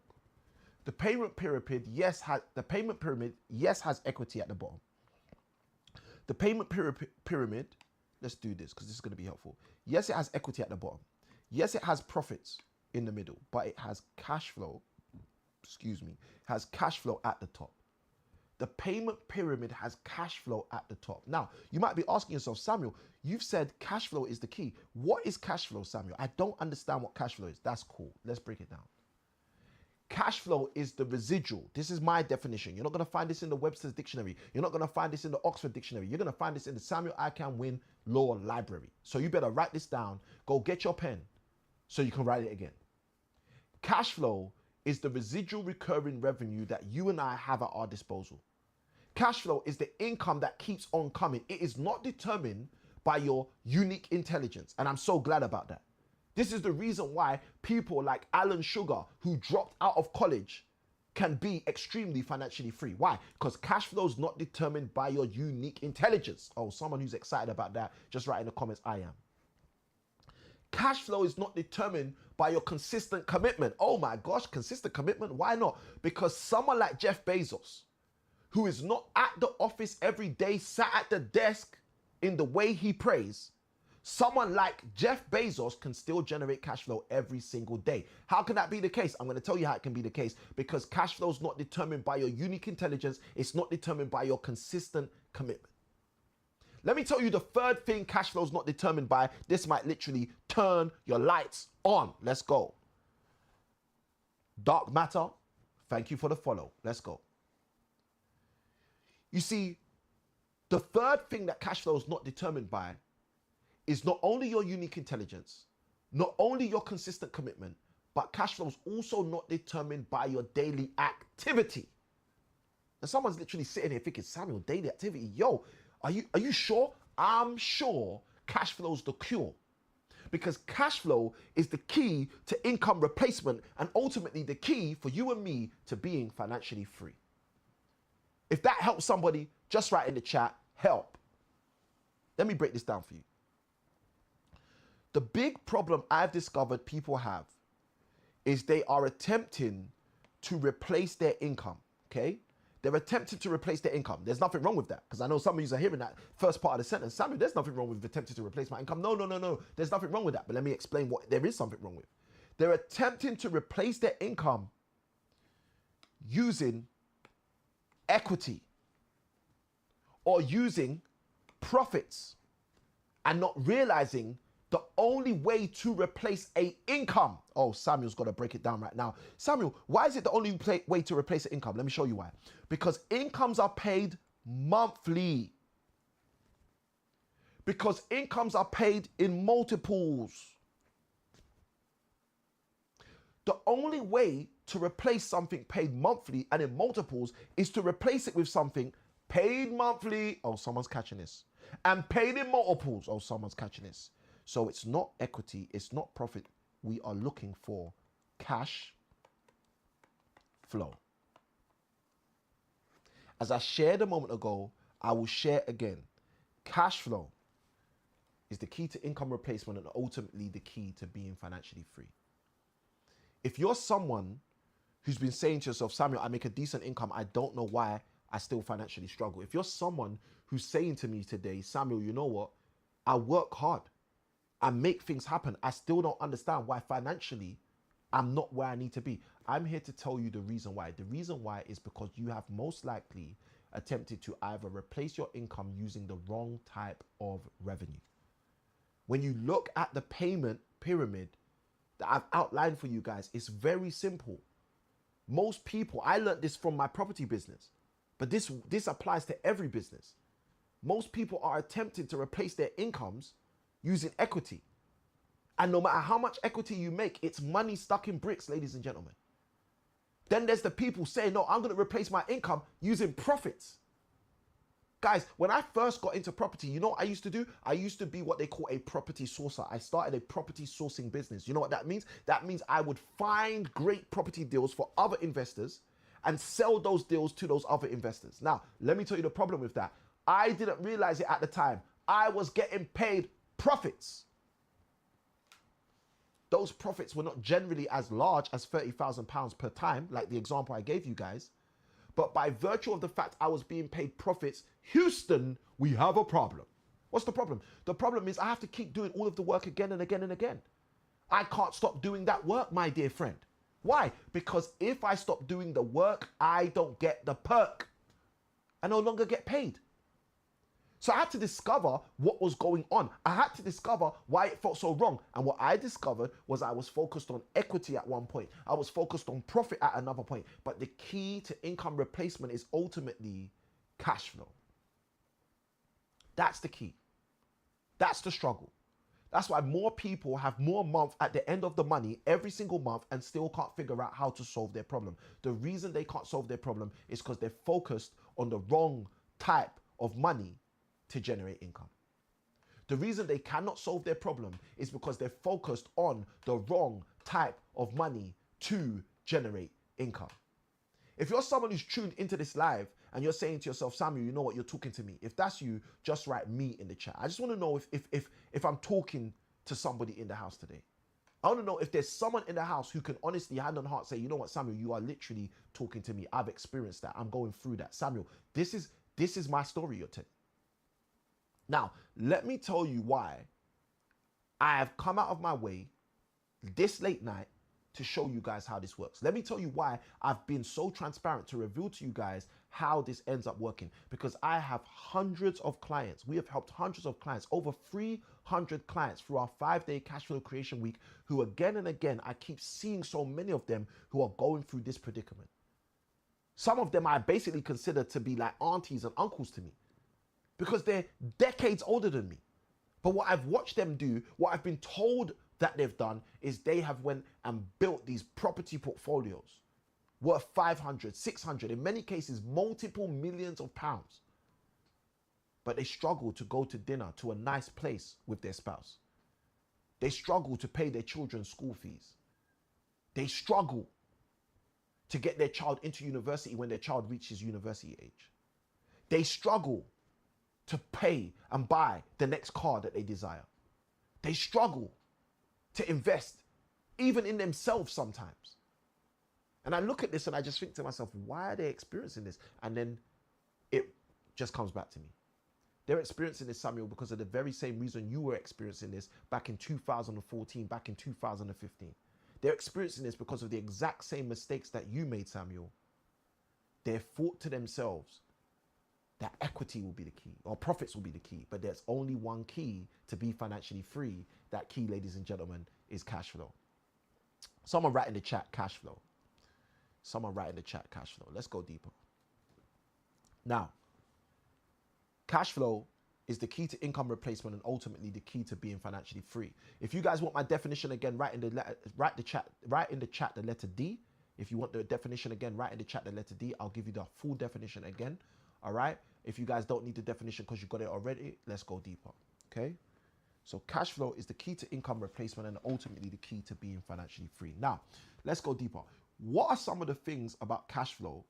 The payment pyramid, yes, has equity at the bottom. The payment pyramid, let's do this because this is going to be helpful. Yes, it has equity at the bottom. Yes, it has profits in the middle, but it has cash flow, has cash flow at the top. The payment pyramid has cash flow at the top. Now, you might be asking yourself, Samuel, you've said cash flow is the key. What is cash flow, Samuel? I don't understand what cash flow is. That's cool. Let's break it down. Cash flow is the residual. This is my definition. You're not going to find this in the Webster's Dictionary. You're not going to find this in the Oxford Dictionary. You're going to find this in the Samuel I Can Win Law Library. So you better write this down. Go get your pen so you can write it again. Cash flow is the residual recurring revenue that you and I have at our disposal. Cash flow is the income that keeps on coming. It is not determined by your unique intelligence. And I'm so glad about that. This is the reason why people like Alan Sugar, who dropped out of college, can be extremely financially free. Why? Because cash flow is not determined by your unique intelligence. Oh, someone who's excited about that, just write in the comments, I am. Cash flow is not determined by your consistent commitment. Oh my gosh, consistent commitment? Why not? Because someone like Jeff Bezos, who is not at the office every day, sat at the desk in the way he prays, someone like Jeff Bezos can still generate cash flow every single day. How can that be the case? I'm going to tell you how it can be the case, because cash flow is not determined by your unique intelligence. It's not determined by your consistent commitment. Let me tell you the third thing cash flow is not determined by. This might literally turn your lights on. Let's go. Dark matter, thank you for the follow. Let's go. You see, the third thing that cash flow is not determined by is not only your unique intelligence, not only your consistent commitment, but cash flow is also not determined by your daily activity. And someone's literally sitting here thinking, Samuel, daily activity, yo, are you sure? I'm sure cash flow is the cure, because cash flow is the key to income replacement and ultimately the key for you and me to being financially free. If that helps somebody, just write in the chat, help. Let me break this down for you. The big problem I've discovered people have is they are attempting to replace their income, okay? They're attempting to replace their income. There's nothing wrong with that, because I know some of you are hearing that first part of the sentence. Samuel, there's nothing wrong with attempting to replace my income. No. There's nothing wrong with that, but let me explain what there is something wrong with. They're attempting to replace their income using equity or using profits and not realizing the only way to replace a income. Oh, Samuel's got to break it down right now. Samuel, why is it the only way to replace an income? Let me show you why. Because incomes are paid monthly. Because incomes are paid in multiples. The only way to replace something paid monthly and in multiples is to replace it with something paid monthly. Oh, someone's catching this. And paid in multiples. Oh, someone's catching this. So it's not equity, it's not profit. We are looking for cash flow. As I shared a moment ago, I will share again. Cash flow is the key to income replacement and ultimately the key to being financially free. If you're someone who's been saying to yourself, Samuel, I make a decent income, I don't know why I still financially struggle. If you're someone who's saying to me today, Samuel, you know what? I work hard. I make things happen. I still don't understand why financially I'm not where I need to be. I'm here to tell you the reason why. The reason why is because you have most likely attempted to either replace your income using the wrong type of revenue. When you look at the payment pyramid that I've outlined for you guys, it's very simple. Most people, I learned this from my property business, but this applies to every business. Most people are attempting to replace their incomes using equity. And no matter how much equity you make, it's money stuck in bricks, ladies and gentlemen. Then there's the people saying, no, I'm going to replace my income using profits. Guys, when I first got into property, you know what I used to do? I used to be what they call a property sourcer. I started a property sourcing business. You know what that means? That means I would find great property deals for other investors and sell those deals to those other investors. Now, let me tell you the problem with that. I didn't realize it at the time. I was getting paid profits. Those profits were not generally as large as £30,000 per time, like the example I gave you guys. But by virtue of the fact I was being paid profits, Houston, we have a problem. What's the problem? The problem is I have to keep doing all of the work again and again and again. I can't stop doing that work, my dear friend. Why? Because if I stop doing the work, I don't get the perk. I no longer get paid. So I had to discover what was going on. I had to discover why it felt so wrong. And what I discovered was I was focused on equity at one point. I was focused on profit at another point. But the key to income replacement is ultimately cash flow. That's the key. That's the struggle. That's why more people have more month at the end of the money every single month and still can't figure out how to solve their problem. The reason they can't solve their problem is because they're focused on the wrong type of money to generate income. The reason they cannot solve their problem is because they're focused on the wrong type of money to generate income. If you're someone who's tuned into this live and you're saying to yourself, Samuel, you know what, you're talking to me. If that's you, just write me in the chat. I just want to know if I'm talking to somebody in the house today. I want to know if there's someone in the house who can honestly, hand on heart, say, you know what, Samuel, you are literally talking to me. I've experienced that. I'm going through that. Samuel, this is my story you're telling. Now, let me tell you why I have come out of my way this late night to show you guys how this works. Let me tell you why I've been so transparent to reveal to you guys how this ends up working. Because I have hundreds of clients. We have helped hundreds of clients, over 300 clients through our 5-day cash flow creation week, who again and again, I keep seeing so many of them who are going through this predicament. Some of them I basically consider to be like aunties and uncles to me, because they're decades older than me. But what I've watched them do, what I've been told that they've done, is they have went and built these property portfolios worth 500, 600, in many cases, multiple millions of pounds. But they struggle to go to dinner to a nice place with their spouse. They struggle to pay their children's school fees. They struggle to get their child into university when their child reaches university age. They struggle to pay and buy the next car that they desire. They struggle to invest even in themselves sometimes. And I look at this and I just think to myself, why are they experiencing this? And then it just comes back to me. They're experiencing this, Samuel, because of the very same reason you were experiencing this back in 2014, back in 2015. They're experiencing this because of the exact same mistakes that you made, Samuel. They thought to themselves that equity will be the key, or profits will be the key, but there's only one key to be financially free. That key, ladies and gentlemen, is cash flow. Someone write in the chat, cash flow. Someone write in the chat, cash flow. Let's go deeper. Now, cash flow is the key to income replacement and ultimately the key to being financially free. If you guys want my definition again, write in the chat the letter D. If you want the definition again, write in the chat the letter D. I'll give you the full definition again. All right. If you guys don't need the definition because you got it already, let's go deeper. Okay. So cash flow is the key to income replacement and ultimately the key to being financially free. Now, let's go deeper. What are some of the things about cash flow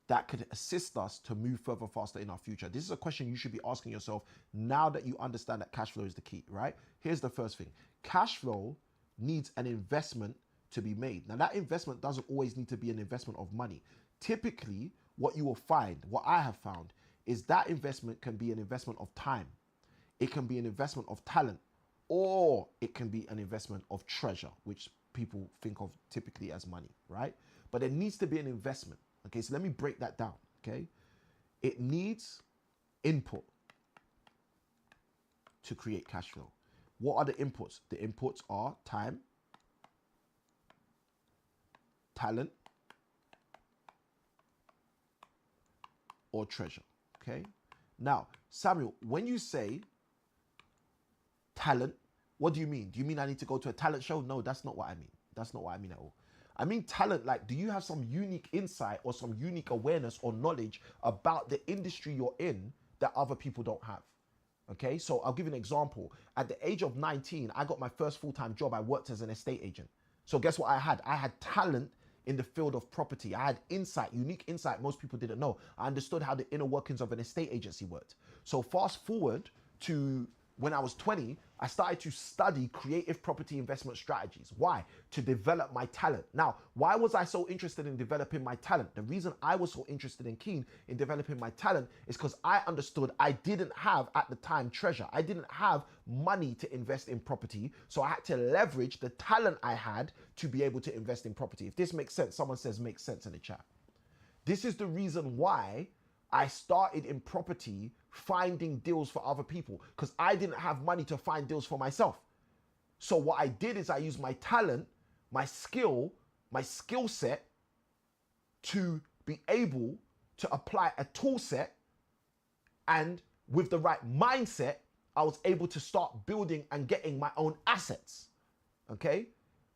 that could assist us to move further faster in our future? This is a question you should be asking yourself now that you understand that cash flow is the key, right? Here's the first thing. Cash flow needs an investment to be made. Now, that investment doesn't always need to be an investment of money. Typically, what you will find, what I have found, is that investment can be an investment of time. It can be an investment of talent, or it can be an investment of treasure, which people think of typically as money, right? But there needs to be an investment. Okay, so let me break that down, okay? It needs input to create cash flow. What are the inputs? The inputs are time, talent, or treasure, okay? Now, Samuel, when you say talent, what do you mean? Do you mean I need to go to a talent show? No, that's not what I mean. That's not what I mean at all. I mean talent, like, do you have some unique insight or some unique awareness or knowledge about the industry you're in that other people don't have? Okay, so I'll give you an example. At the age of 19, I got my first full-time job. I worked as an estate agent. So guess what I had? I had talent in the field of property. I had insight, unique insight most people didn't know. I understood how the inner workings of an estate agency worked. So fast forward to when I was 20, I started to study creative property investment strategies. Why? To develop my talent. Now, why was I so interested in developing my talent? The reason I was so interested and keen in developing my talent is because I understood I didn't have, at the time, treasure. I didn't have money to invest in property, so I had to leverage the talent I had to be able to invest in property. If this makes sense, someone says makes sense in the chat. This is the reason why I started in property finding deals for other people, because I didn't have money to find deals for myself. So what I did is I used my talent, my skill set to be able to apply a tool set, and with the right mindset, I was able to start building and getting my own assets. Okay?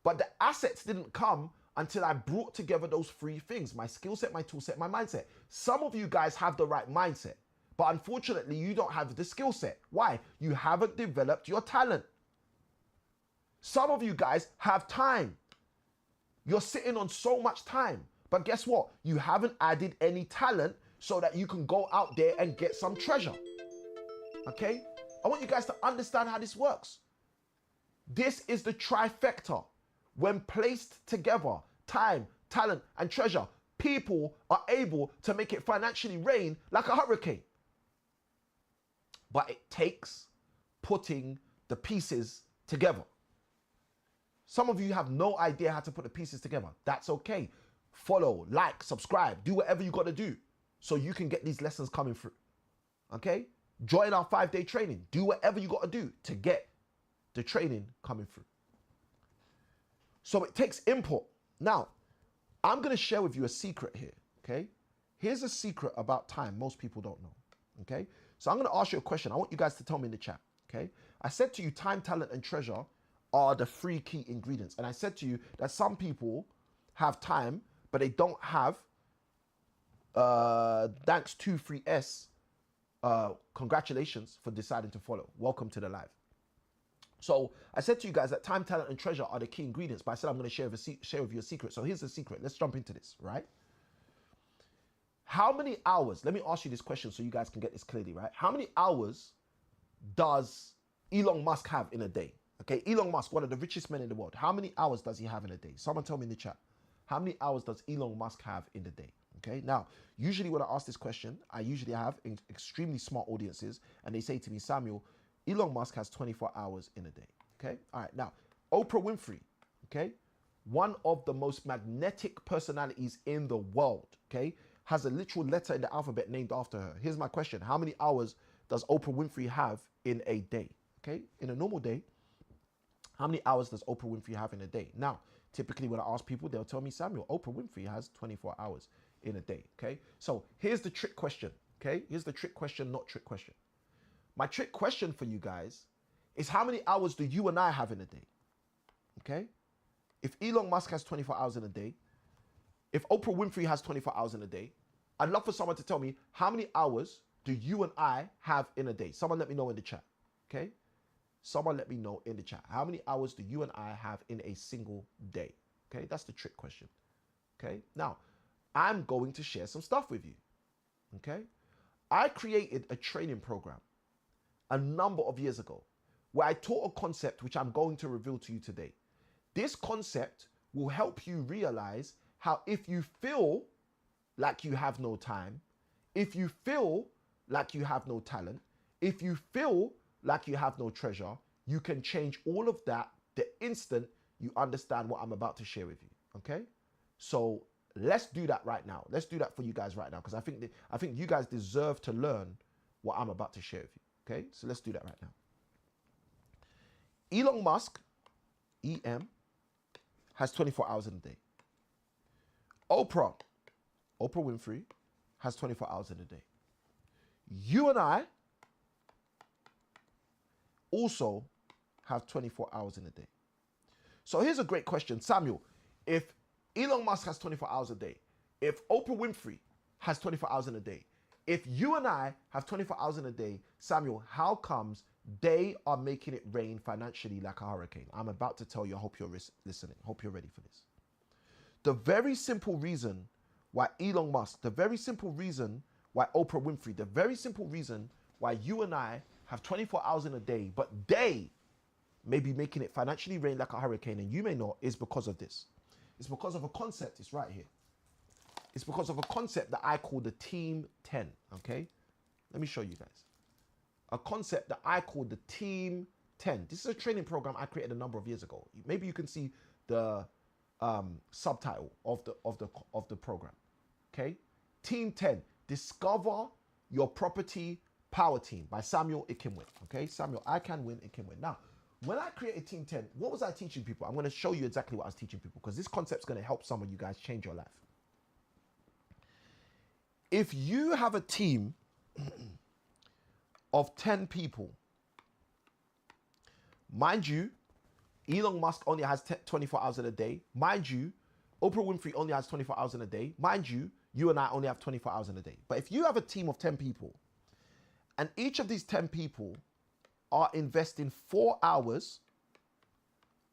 But the assets didn't come until I brought together those three things: my skill set, my tool set, my mindset. Some of you guys have the right mindset, but unfortunately you don't have the skill set. Why? You haven't developed your talent. Some of you guys have time. You're sitting on so much time, but guess what? You haven't added any talent so that you can go out there and get some treasure. Okay? I want you guys to understand how this works. This is the trifecta. When placed together, time, talent, and treasure, people are able to make it financially rain like a hurricane. But it takes putting the pieces together. Some of you have no idea how to put the pieces together. That's okay. Follow, like, subscribe, do whatever you got to do so you can get these lessons coming through. Okay? Join our 5-day training. Do whatever you got to do to get the training coming through. So it takes input. Now, I'm going to share with you a secret here, okay? Here's a secret about time most people don't know, okay? So I'm going to ask you a question. I want you guys to tell me in the chat, okay? I said to you, time, talent, and treasure are the three key ingredients. And I said to you that some people have time, but they don't have, thanks 23S, congratulations for deciding to follow. Welcome to the live. So I said to you guys that time, talent, and treasure are the key ingredients, but I said I'm going to share with you a secret. So here's the secret. Let's jump into this, right? How many hours, let me ask you this question so you guys can get this clearly, right? How many hours does Elon Musk have in a day? Okay, Elon Musk, one of the richest men in the world. How many hours does he have in a day? Someone tell me in the chat. How many hours does Elon Musk have in the day? Okay, now, usually when I ask this question, I usually have extremely smart audiences, and they say to me, Samuel, Elon Musk has 24 hours in a day. Okay, all right, now, Oprah Winfrey, okay, one of the most magnetic personalities in the world, okay, has a literal letter in the alphabet named after her. Here's my question. How many hours does Oprah Winfrey have in a day? Okay, in a normal day, how many hours does Oprah Winfrey have in a day? Now, typically when I ask people, they'll tell me, Samuel, Oprah Winfrey has 24 hours in a day, okay? So here's the trick question, okay? Here's the trick question, not trick question. My trick question for you guys is how many hours do you and I have in a day, okay? If Elon Musk has 24 hours in a day, if Oprah Winfrey has 24 hours in a day, I'd love for someone to tell me how many hours do you and I have in a day? Someone let me know in the chat, okay? Someone let me know in the chat. How many hours do you and I have in a single day? Okay, that's the trick question. Okay, now I'm going to share some stuff with you. Okay, I created a training program a number of years ago where I taught a concept which I'm going to reveal to you today. This concept will help you realize how if you feel like you have no time, if you feel like you have no talent, if you feel like you have no treasure, you can change all of that the instant you understand what I'm about to share with you, okay? So let's do that right now. Let's do that for you guys right now, because I think you guys deserve to learn what I'm about to share with you, okay? So let's do that right now. Elon Musk, EM, has 24 hours in a day. Oprah Winfrey, has 24 hours in a day. You and I also have 24 hours in a day. So here's a great question. Samuel, if Elon Musk has 24 hours a day, if Oprah Winfrey has 24 hours in a day, if you and I have 24 hours in a day, Samuel, how comes they are making it rain financially like a hurricane? I'm about to tell you. I hope you're listening. Hope you're ready for this. The very simple reason why Elon Musk, the very simple reason why Oprah Winfrey, the very simple reason why you and I have 24 hours in a day, but they may be making it financially rain like a hurricane, and you may not, is because of this. It's because of a concept. It's right here. It's because of a concept that I call the Team 10, okay? Let me show you guys. A concept that I call the Team 10. This is a training program I created a number of years ago. Maybe you can see the subtitle of the program, okay? Team 10, Discover Your Property Power Team by Samuel Ikinwin, okay? Samuel, I can win, it can win. Now, when I created Team 10, what was I teaching people? I'm going to show you exactly what I was teaching people, because this concept's going to help some of you guys change your life. If you have a team of 10 people, mind you, Elon Musk only has 24 hours in a day. Mind you, Oprah Winfrey only has 24 hours in a day. Mind you, you and I only have 24 hours in a day. But if you have a team of 10 people, and each of these 10 people are investing 4 hours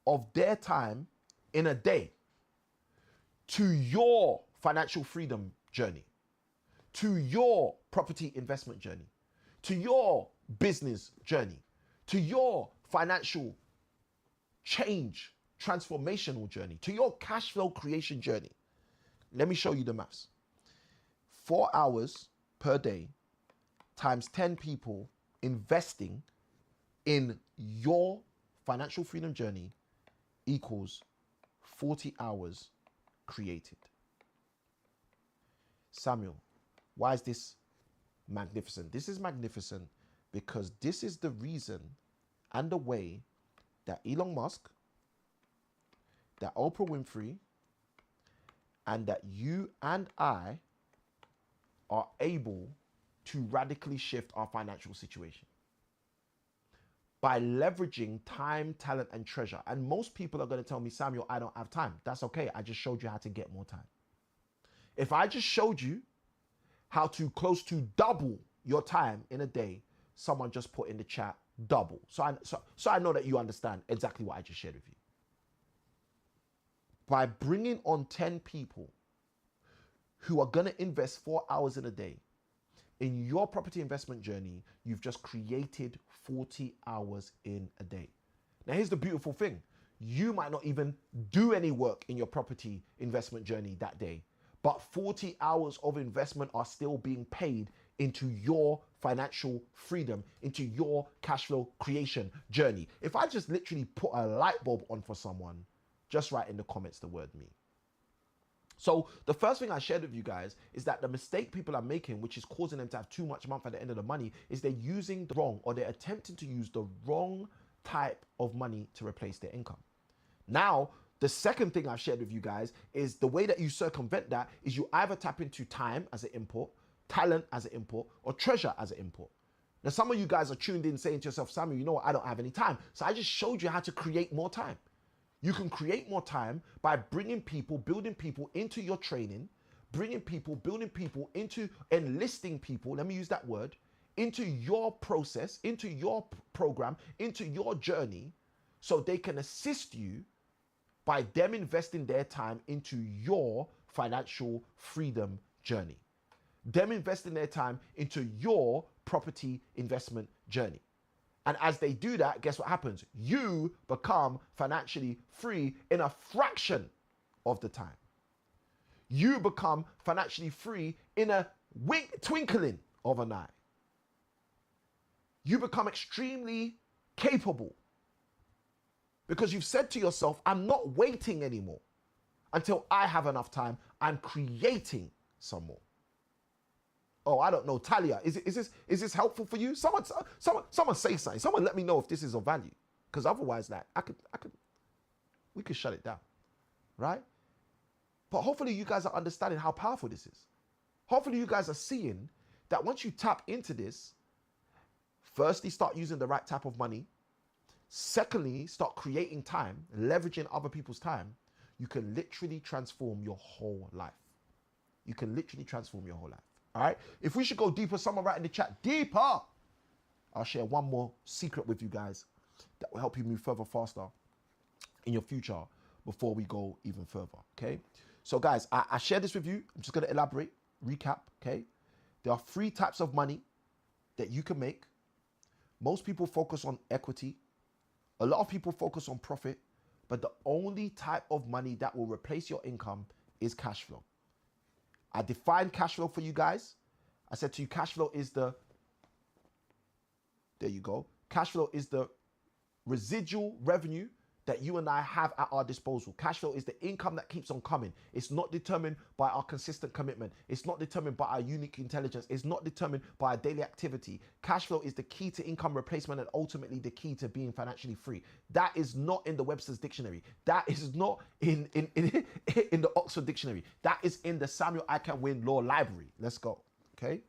of their time in a day to your financial freedom journey, to your property investment journey, to your business journey, to your financial change, transformational journey, to your cash flow creation journey. Let me show you the maths. 4 hours per day times 10 people investing in your financial freedom journey equals 40 hours created. Samuel, why is this magnificent? This is magnificent because this is the reason and the way that Elon Musk, that Oprah Winfrey, and that you and I are able to radically shift our financial situation by leveraging time, talent, and treasure. And most people are going to tell me, Samuel, I don't have time. That's okay. I just showed you how to get more time. If I just showed you how to close to double your time in a day, someone just put in the chat, double. So I know that you understand exactly what I just shared with you. By bringing on 10 people who are going to invest 4 hours in a day in your property investment journey, you've just created 40 hours in a day. Now, here's the beautiful thing. You might not even do any work in your property investment journey that day, but 40 hours of investment are still being paid into your financial freedom, into your cash flow creation journey. If I just literally put a light bulb on for someone, just write in the comments the word me. So the first thing I shared with you guys is that the mistake people are making, which is causing them to have too much month at the end of the money, is they're using the wrong, or they're attempting to use the wrong type of money to replace their income. Now, the second thing I've shared with you guys is the way that you circumvent that is you either tap into time as an import, talent as an import, or treasure as an import. Now, some of you guys are tuned in saying to yourself, Samuel, you know what, I don't have any time. So I just showed you how to create more time. You can create more time by bringing people, building people into your training, bringing people, building people into, enlisting people, let me use that word, into your process, into your program, into your journey, so they can assist you by them investing their time into your financial freedom journey. Them investing their time into your property investment journey. And as they do that, guess what happens? You become financially free in a fraction of the time. You become financially free in a twinkling of an eye. You become extremely capable because you've said to yourself, I'm not waiting anymore until I have enough time. I'm creating some more. Oh, I don't know, Talia, is this helpful for you? Someone say something. Someone let me know if this is of value, because otherwise, like, we could shut it down, right? But hopefully, you guys are understanding how powerful this is. Hopefully, you guys are seeing that once you tap into this, firstly, start using the right type of money. Secondly, start creating time, leveraging other people's time. You can literally transform your whole life. You can literally transform your whole life. All right. If we should go deeper, someone write in the chat, deeper. I'll share one more secret with you guys that will help you move further faster in your future before we go even further. Okay. So guys, I share this with you. I'm just going to elaborate, recap. Okay. There are 3 types of money that you can make. Most people focus on equity. A lot of people focus on profit, but the only type of money that will replace your income is cash flow. I defined cash flow for you guys. I said to you, cash flow is there you go. Cash flow is the residual revenue that you and I have at our disposal. Cash flow is the income that keeps on coming. It's not determined by our consistent commitment. It's not determined by our unique intelligence. It's not determined by our daily activity. Cash flow is the key to income replacement and ultimately the key to being financially free. That is not in the Webster's dictionary. That is not in the Oxford dictionary. That is in the Samuel I Can Win Law Library. Let's go. Okay.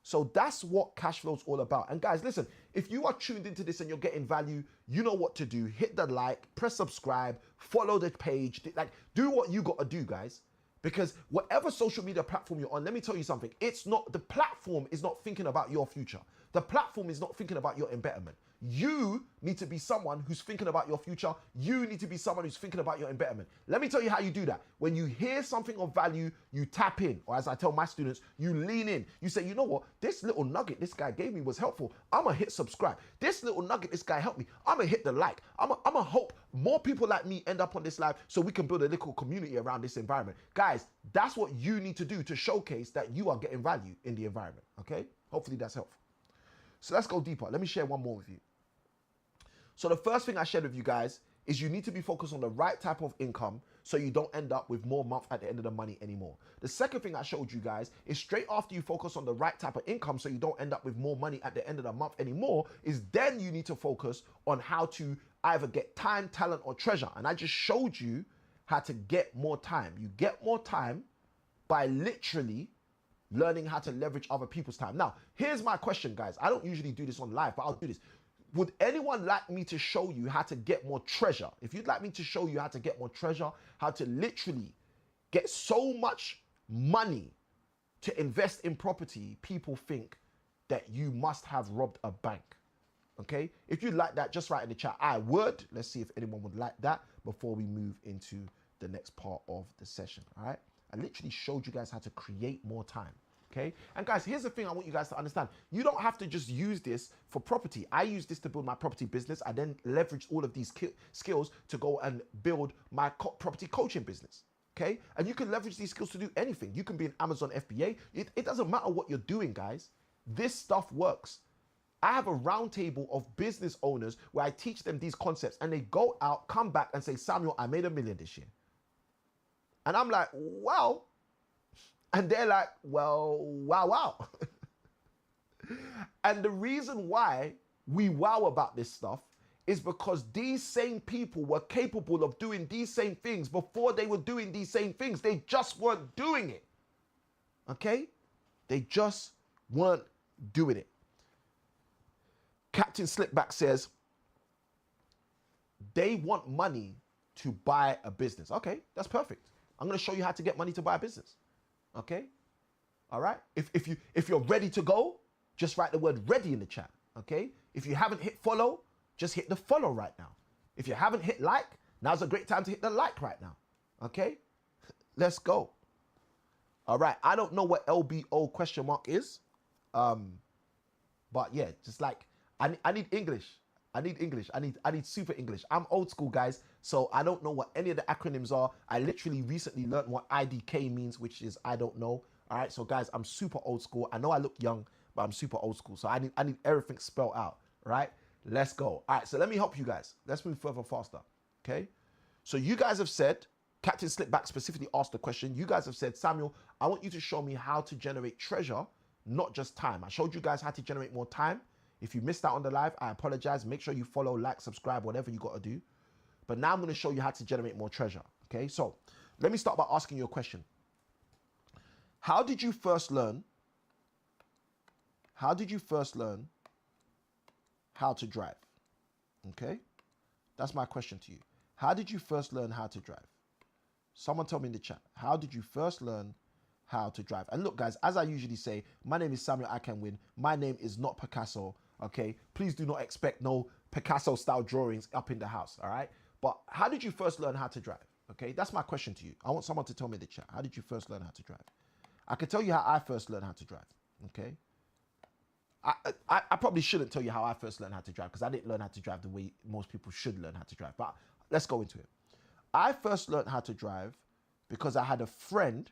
So that's what cash flow is all about. And guys, listen, if you are tuned into this and you're getting value, you know what to do. Hit the like, press subscribe, follow the page, like do what you got to do, guys. Because whatever social media platform you're on, let me tell you something. The platform is not thinking about your future. The platform is not thinking about your embetterment. You need to be someone who's thinking about your future. You need to be someone who's thinking about your embetterment. Let me tell you how you do that. When you hear something of value, you tap in. Or as I tell my students, you lean in. You say, you know what? This little nugget this guy gave me was helpful. I'm going to hit subscribe. This little nugget this guy helped me. I'm going to hit the like. I'm going to hope more people like me end up on this live so we can build a little community around this environment. Guys, that's what you need to do to showcase that you are getting value in the environment. Okay? Hopefully that's helpful. So let's go deeper. Let me share one more with you. So the first thing I shared with you guys is you need to be focused on the right type of income so you don't end up with more month at the end of the money anymore. The second thing I showed you guys is straight after you focus on the right type of income so you don't end up with more money at the end of the month anymore, is then you need to focus on how to either get time, talent, or treasure. And I just showed you how to get more time. You get more time by literally learning how to leverage other people's time. Now, here's my question, guys. I don't usually do this on live, but I'll do this. Would anyone like me to show you how to get more treasure? If you'd like me to show you how to get more treasure, how to literally get so much money to invest in property, people think that you must have robbed a bank. Okay? If you'd like that, just write in the chat, I would. Let's see if anyone would like that before we move into the next part of the session. All right? I literally showed you guys how to create more time. Okay, and guys, here's the thing I want you guys to understand. You don't have to just use this for property. I use this to build my property business. I then leverage all of these skills to go and build my property coaching business. Okay, and you can leverage these skills to do anything. You can be an Amazon FBA. It doesn't matter what you're doing, guys. This stuff works. I have a roundtable of business owners where I teach them these concepts, and they go out, come back, and say, Samuel, I made $1 million this year. And I'm like, wow. And they're like, well, wow. And the reason why we wow about this stuff is because these same people were capable of doing these same things before they were doing these same things. They just weren't doing it. Okay? They just weren't doing it. Captain Slickback says, they want money to buy a business. Okay, that's perfect. I'm going to show you how to get money to buy a business. Okay? All right? If you're ready to go, just write the word ready in the chat. Okay? If you haven't hit follow, just hit the follow right now. If you haven't hit like, now's a great time to hit the like right now. Okay? Let's go. All right. I don't know what LBO question mark is. But yeah, just like I need English. I need super English. I'm old school, guys, so I don't know what any of the acronyms are. I literally recently learned what IDK means, which is I don't know. All right, so guys, I'm super old school. I know I look young, but I'm super old school. So I need everything spelled out, right? Let's go. All right, so let me help you guys. Let's move further faster, okay? So you guys have said, Captain Slickback specifically asked the question. You guys have said, Samuel, I want you to show me how to generate treasure, not just time. I showed you guys how to generate more time. If you missed out on the live, I apologize. Make sure you follow, like, subscribe, whatever you got to do. But now I'm going to show you how to generate more treasure. Okay, so let me start by asking you a question. How did you first learn? How to drive? Okay, that's my question to you. How did you first learn how to drive? Someone tell me in the chat. How did you first learn how to drive? And look, guys, as I usually say, my name is Samuel I Can Win. My name is not Picasso. Okay, please do not expect no Picasso style drawings up in the house. All right, but how did you first learn how to drive? Okay, that's my question to you. I want someone to tell me in the chat. How did you first learn how to drive? I can tell you how I first learned how to drive. Okay, I probably shouldn't tell you how I first learned how to drive because I didn't learn how to drive the way most people should learn how to drive. But let's go into it. I first learned how to drive because I had a friend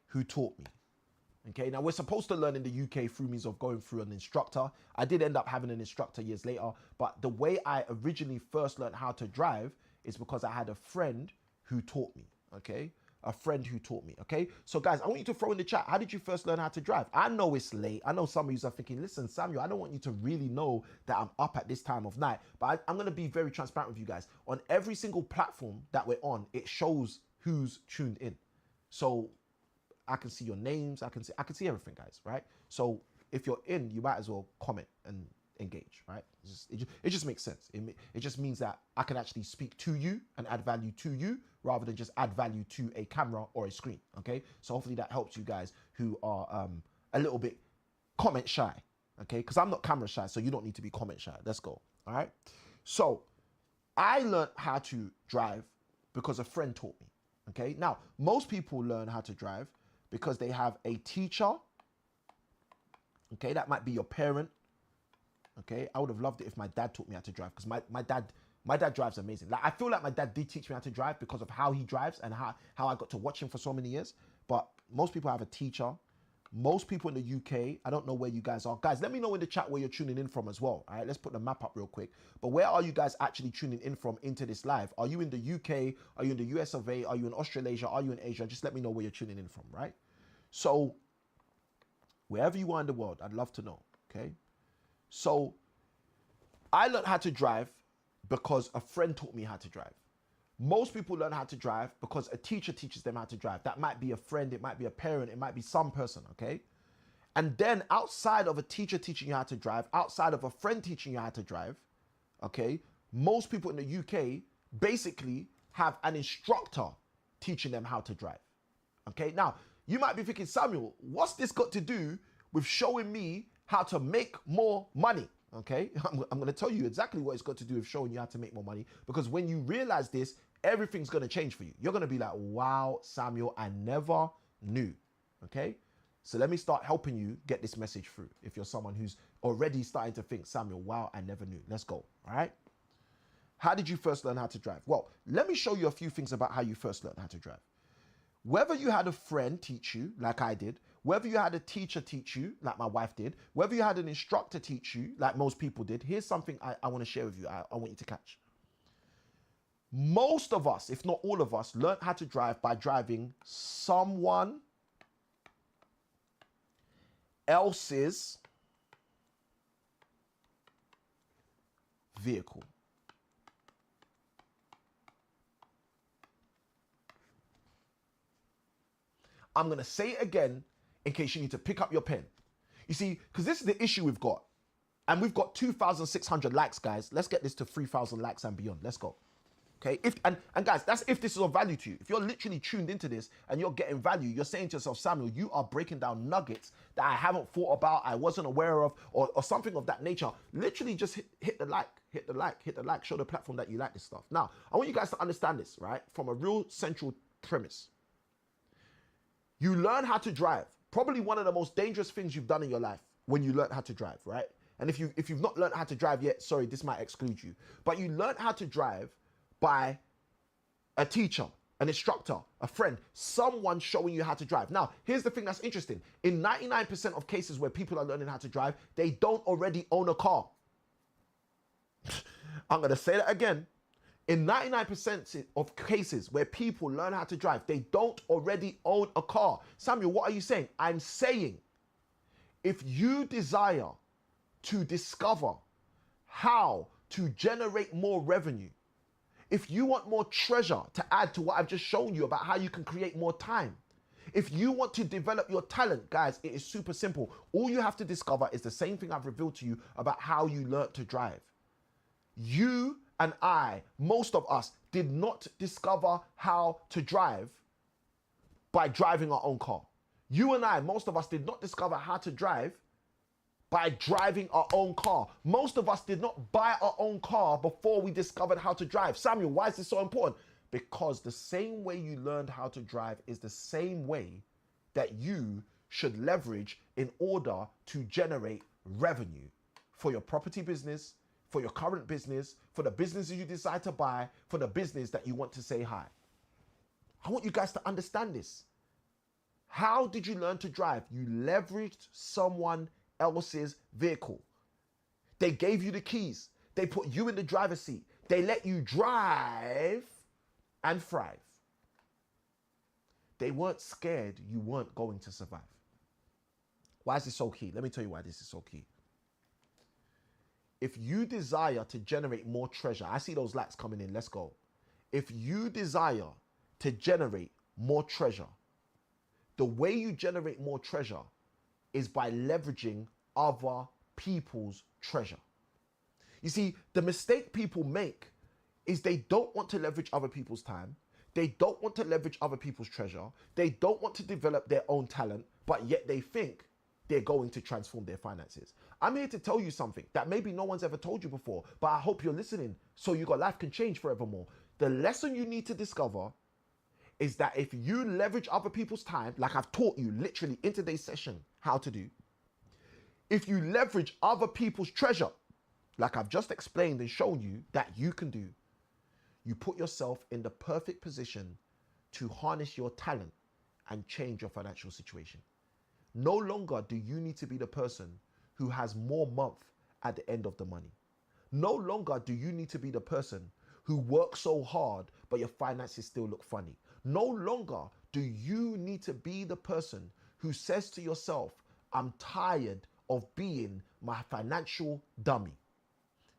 who taught me. Okay, now we're supposed to learn in the UK through means of going through an instructor. I did end up having an instructor years later, but the way I originally first learned how to drive is because I had a friend who taught me, okay? A friend who taught me, okay? So guys, I want you to throw in the chat, how did you first learn how to drive? I know it's late. I know some of you are thinking, listen, Samuel, I don't want you to really know that I'm up at this time of night, but I'm gonna be very transparent with you guys. On every single platform that we're on, it shows who's tuned in. So I can see your names, I can see everything, guys, right? So if you're in, you might as well comment and engage, right? It just makes sense. It just means that I can actually speak to you and add value to you rather than just add value to a camera or a screen, okay? So hopefully that helps you guys who are a little bit comment shy, okay? Because I'm not camera shy, so you don't need to be comment shy. Let's go, all right? So I learned how to drive because a friend taught me, okay? Now, most people learn how to drive because they have a teacher, okay? That might be your parent, okay? I would have loved it if my dad taught me how to drive because my dad drives amazing. Like I feel like my dad did teach me how to drive because of how he drives and how I got to watch him for so many years. But most people have a teacher. Most people in the UK, I don't know where you guys are. Guys, let me know in the chat where you're tuning in from as well. All right, let's put the map up real quick. But where are you guys actually tuning in from into this live? Are you in the UK? Are you in the US of A? Are you in Australasia? Are you in Asia? Just let me know where you're tuning in from, right? So wherever you are in the world, I'd love to know, okay? So I learned how to drive because a friend taught me how to drive. Most people learn how to drive because a teacher teaches them how to drive. That might be a friend, it might be a parent, it might be some person, okay? And then outside of a teacher teaching you how to drive, outside of a friend teaching you how to drive, okay, most people in the UK basically have an instructor teaching them how to drive, okay? Now, you might be thinking, Samuel, what's this got to do with showing me how to make more money, Okay, I'm going to tell you exactly what it's got to do with showing you how to make more money, because when you realize this, everything's going to change for you. You're going to be like, wow, Samuel, I never knew. Okay, so let me start helping you get this message through. If you're someone who's already starting to think, Samuel, wow, I never knew. Let's go. All right. How did you first learn how to drive? Well, let me show you a few things about how you first learned how to drive. Whether you had a friend teach you, like I did, whether you had a teacher teach you, like my wife did, whether you had an instructor teach you, like most people did, here's something I want to share with you. I want you to catch. Most of us, if not all of us, learned how to drive by driving someone else's vehicle. I'm going to say it again in case you need to pick up your pen. You see, because this is the issue we've got. And we've got 2,600 likes, guys. Let's get this to 3,000 likes and beyond. Let's go. Okay, and guys, that's if this is of value to you. If you're literally tuned into this and you're getting value, you're saying to yourself, Samuel, you are breaking down nuggets that I haven't thought about, I wasn't aware of, or something of that nature. Literally just hit the like, hit the like, show the platform that you like this stuff. Now, I want you guys to understand this, right? From a real central premise. You learn how to drive. Probably one of the most dangerous things you've done in your life when you learn how to drive, right? And if you've not learned how to drive yet, sorry, this might exclude you. But you learn how to drive by a teacher, an instructor, a friend, someone showing you how to drive. Now, here's the thing that's interesting. In 99% of cases where people are learning how to drive, they don't already own a car. I'm going to say that again. In 99% of cases where people learn how to drive, they don't already own a car. Samuel, what are you saying? I'm saying if you desire to discover how to generate more revenue, if you want more treasure to add to what I've just shown you about how you can create more time, if you want to develop your talent, guys, it is super simple. All you have to discover is the same thing I've revealed to you about how you learn to drive. You and I, most of us, did not discover how to drive by driving our own car. You and I, most of us, did not discover how to drive by driving our own car. Most of us did not buy our own car before we discovered how to drive. Samuel, why is this so important? Because the same way you learned how to drive is the same way that you should leverage in order to generate revenue for your property business, for your current business, for the businesses you decide to buy, for the business that you want to say hi. I want you guys to understand this. How did you learn to drive? You leveraged someone else's vehicle. They gave you the keys. They put you in the driver's seat. They let you drive and thrive. They weren't scared you weren't going to survive. Why is this so key? Let me tell you why this is so key. If you desire to generate more treasure, I see those likes coming in, let's go. If you desire to generate more treasure, the way you generate more treasure is by leveraging other people's treasure. You see, the mistake people make is they don't want to leverage other people's time. They don't want to leverage other people's treasure. They don't want to develop their own talent, but yet they think they're going to transform their finances. I'm here to tell you something that maybe no one's ever told you before, but I hope you're listening so your life can change forevermore. The lesson you need to discover is that if you leverage other people's time, like I've taught you literally in today's session how to do, if you leverage other people's treasure, like I've just explained and shown you that you can do, you put yourself in the perfect position to harness your talent and change your financial situation. No longer do you need to be the person who has more month at the end of the money. No longer do you need to be the person who works so hard, but your finances still look funny. No longer do you need to be the person who says to yourself, I'm tired of being my financial dummy.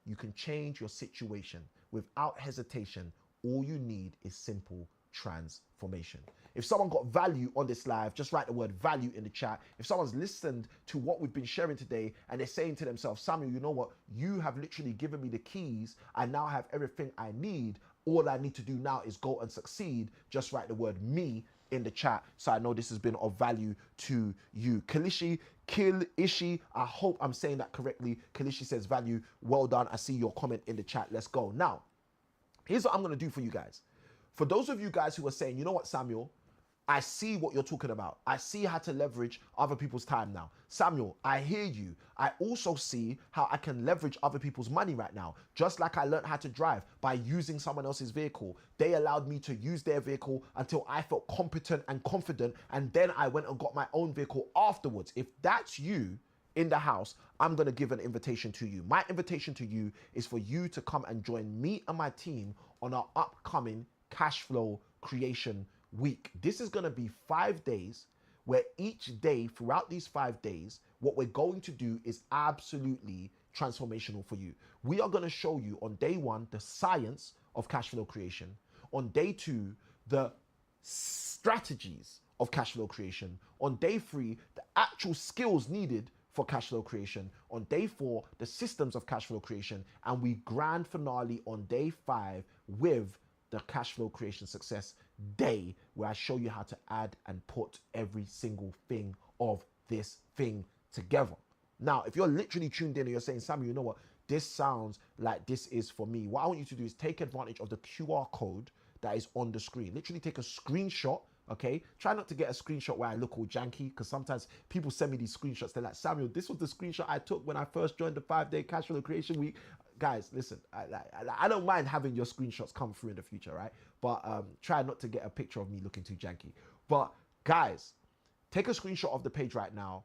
You can change your situation without hesitation. All you need is simple transformation. If someone got value on this live, just write the word value in the chat. If someone's listened to what we've been sharing today and they're saying to themselves, Samuel, you know what? You have literally given me the keys. I now have everything I need. All I need to do now is go and succeed. Just write the word me in the chat so I know this has been of value to you. Kilishi, I hope I'm saying that correctly. Kilishi says value. Well done. I see your comment in the chat. Let's go. Now, here's what I'm going to do for you guys. For those of you guys who are saying, you know what, Samuel, I see what you're talking about. I see how to leverage other people's time now. Samuel, I hear you. I also see how I can leverage other people's money right now. Just like I learned how to drive by using someone else's vehicle. They allowed me to use their vehicle until I felt competent and confident. And then I went and got my own vehicle afterwards. If that's you in the house, I'm going to give an invitation to you. My invitation to you is for you to come and join me and my team on our upcoming cash flow creation week. This is going to be 5 days where each day throughout these 5 days, what we're going to do is absolutely transformational for you. We are going to show you on day 1 the science of cash flow creation, on day 2 the strategies of cash flow creation, on day 3 the actual skills needed for cash flow creation, on day 4 the systems of cash flow creation, and we grand finale on day 5 with the cash flow creation success day, where I show you how to add and put every single thing of this thing together. Now, if you're literally tuned in and you're saying, Sammy, you know what, this sounds like this is for me, what I want you to do is take advantage of the QR code that is on the screen. Literally take a screenshot. Okay, try not to get a screenshot where I look all janky, because sometimes people send me these screenshots. They're like, Samuel, this was the screenshot I took when I first joined the 5-day cash flow creation week. Guys, listen, I don't mind having your screenshots come through in the future, right? But try not to get a picture of me looking too janky. But guys, take a screenshot of the page right now.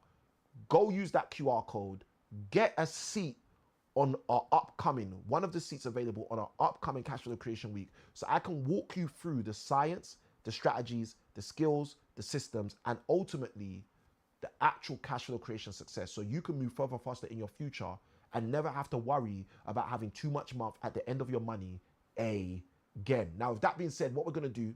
Go use that QR code. Get a seat on our upcoming, one of the seats available on our upcoming cash flow creation week, so I can walk you through the science, the strategies, the skills, the systems, and ultimately the actual cash flow creation success, so you can move further faster in your future and never have to worry about having too much month at the end of your money again. Now, with that being said, what we're going to do,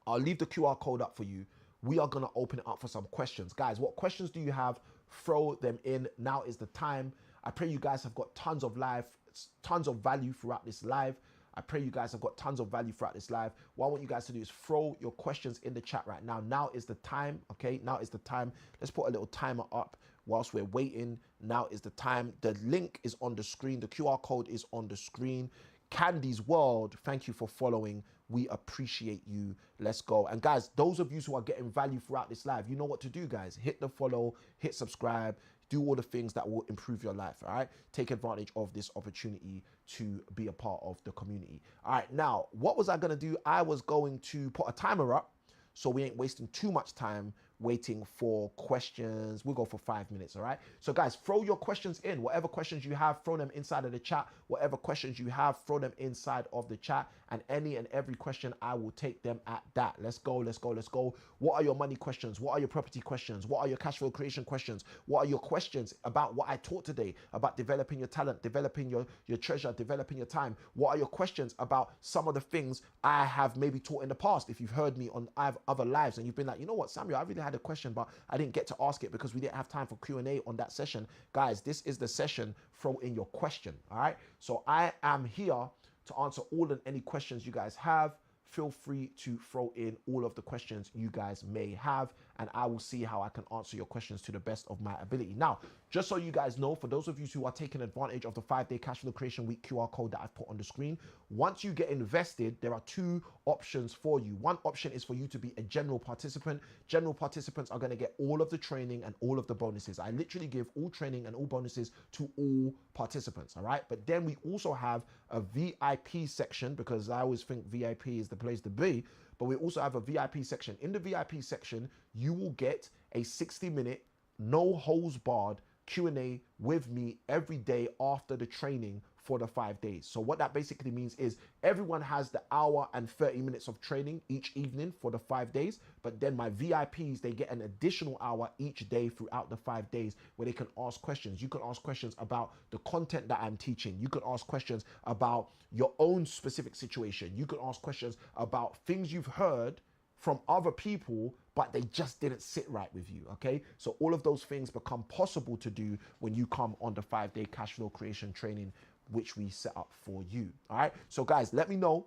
I'll leave the QR code up for you. We are going to open it up for some questions. Guys, what questions do you have? Throw them in. Now is the time. I pray you guys have got tons of value throughout this live. I pray you guys have got tons of value throughout this live. What I want you guys to do is throw your questions in the chat right now. Now is the time, okay? Now is the time. Let's put a little timer up whilst we're waiting. Now is the time. The link is on the screen. The QR code is on the screen. Candy's World, thank you for following. We appreciate you. Let's go. And guys, those of you who are getting value throughout this live, you know what to do, guys. Hit the follow, hit subscribe, do all the things that will improve your life, all right? Take advantage of this opportunity to be a part of the community. All right, now, what was I gonna do? I was going to put a timer up so we ain't wasting too much time waiting for questions. We'll go for 5 minutes, all right? So guys, throw your questions in. Whatever questions you have, throw them inside of the chat. Whatever questions you have, throw them inside of the chat. And any and every question, I will take them at that. Let's go, let's go, let's go. What are your money questions? What are your property questions? What are your cash flow creation questions? What are your questions about what I taught today, about developing your talent, developing your treasure, developing your time? What are your questions about some of the things I have maybe taught in the past? If you've heard me on other lives and you've been like, you know what, Samuel, I really had a question, but I didn't get to ask it because we didn't have time for Q&A on that session. Guys, this is the session. Throw in your question, all right? So I am here to answer all and any questions you guys have. Feel free to throw in all of the questions you guys may have, and I will see how I can answer your questions to the best of my ability. Now, just so you guys know, for those of you who are taking advantage of the 5-day cash flow creation week QR code that I've put on the screen, once you get invested, there are 2 options for you. One option is for you to be a general participant. General participants are going to get all of the training and all of the bonuses. I literally give all training and all bonuses to all participants, all right? But then we also have a VIP section, because I always think VIP is the place to be, but we also have a VIP section. In the VIP section, you will get a 60-minute, no holds barred Q&A with me every day after the training for the 5 days. So what that basically means is everyone has the hour and 30 minutes of training each evening for the 5 days, but then my VIPs, they get an additional hour each day throughout the 5 days where they can ask questions. You can ask questions about the content that I'm teaching. You can ask questions about your own specific situation. You can ask questions about things you've heard from other people, but they just didn't sit right with you, okay? So all of those things become possible to do when you come on the 5-day cash flow creation training, which we set up for you, all right? So guys, let me know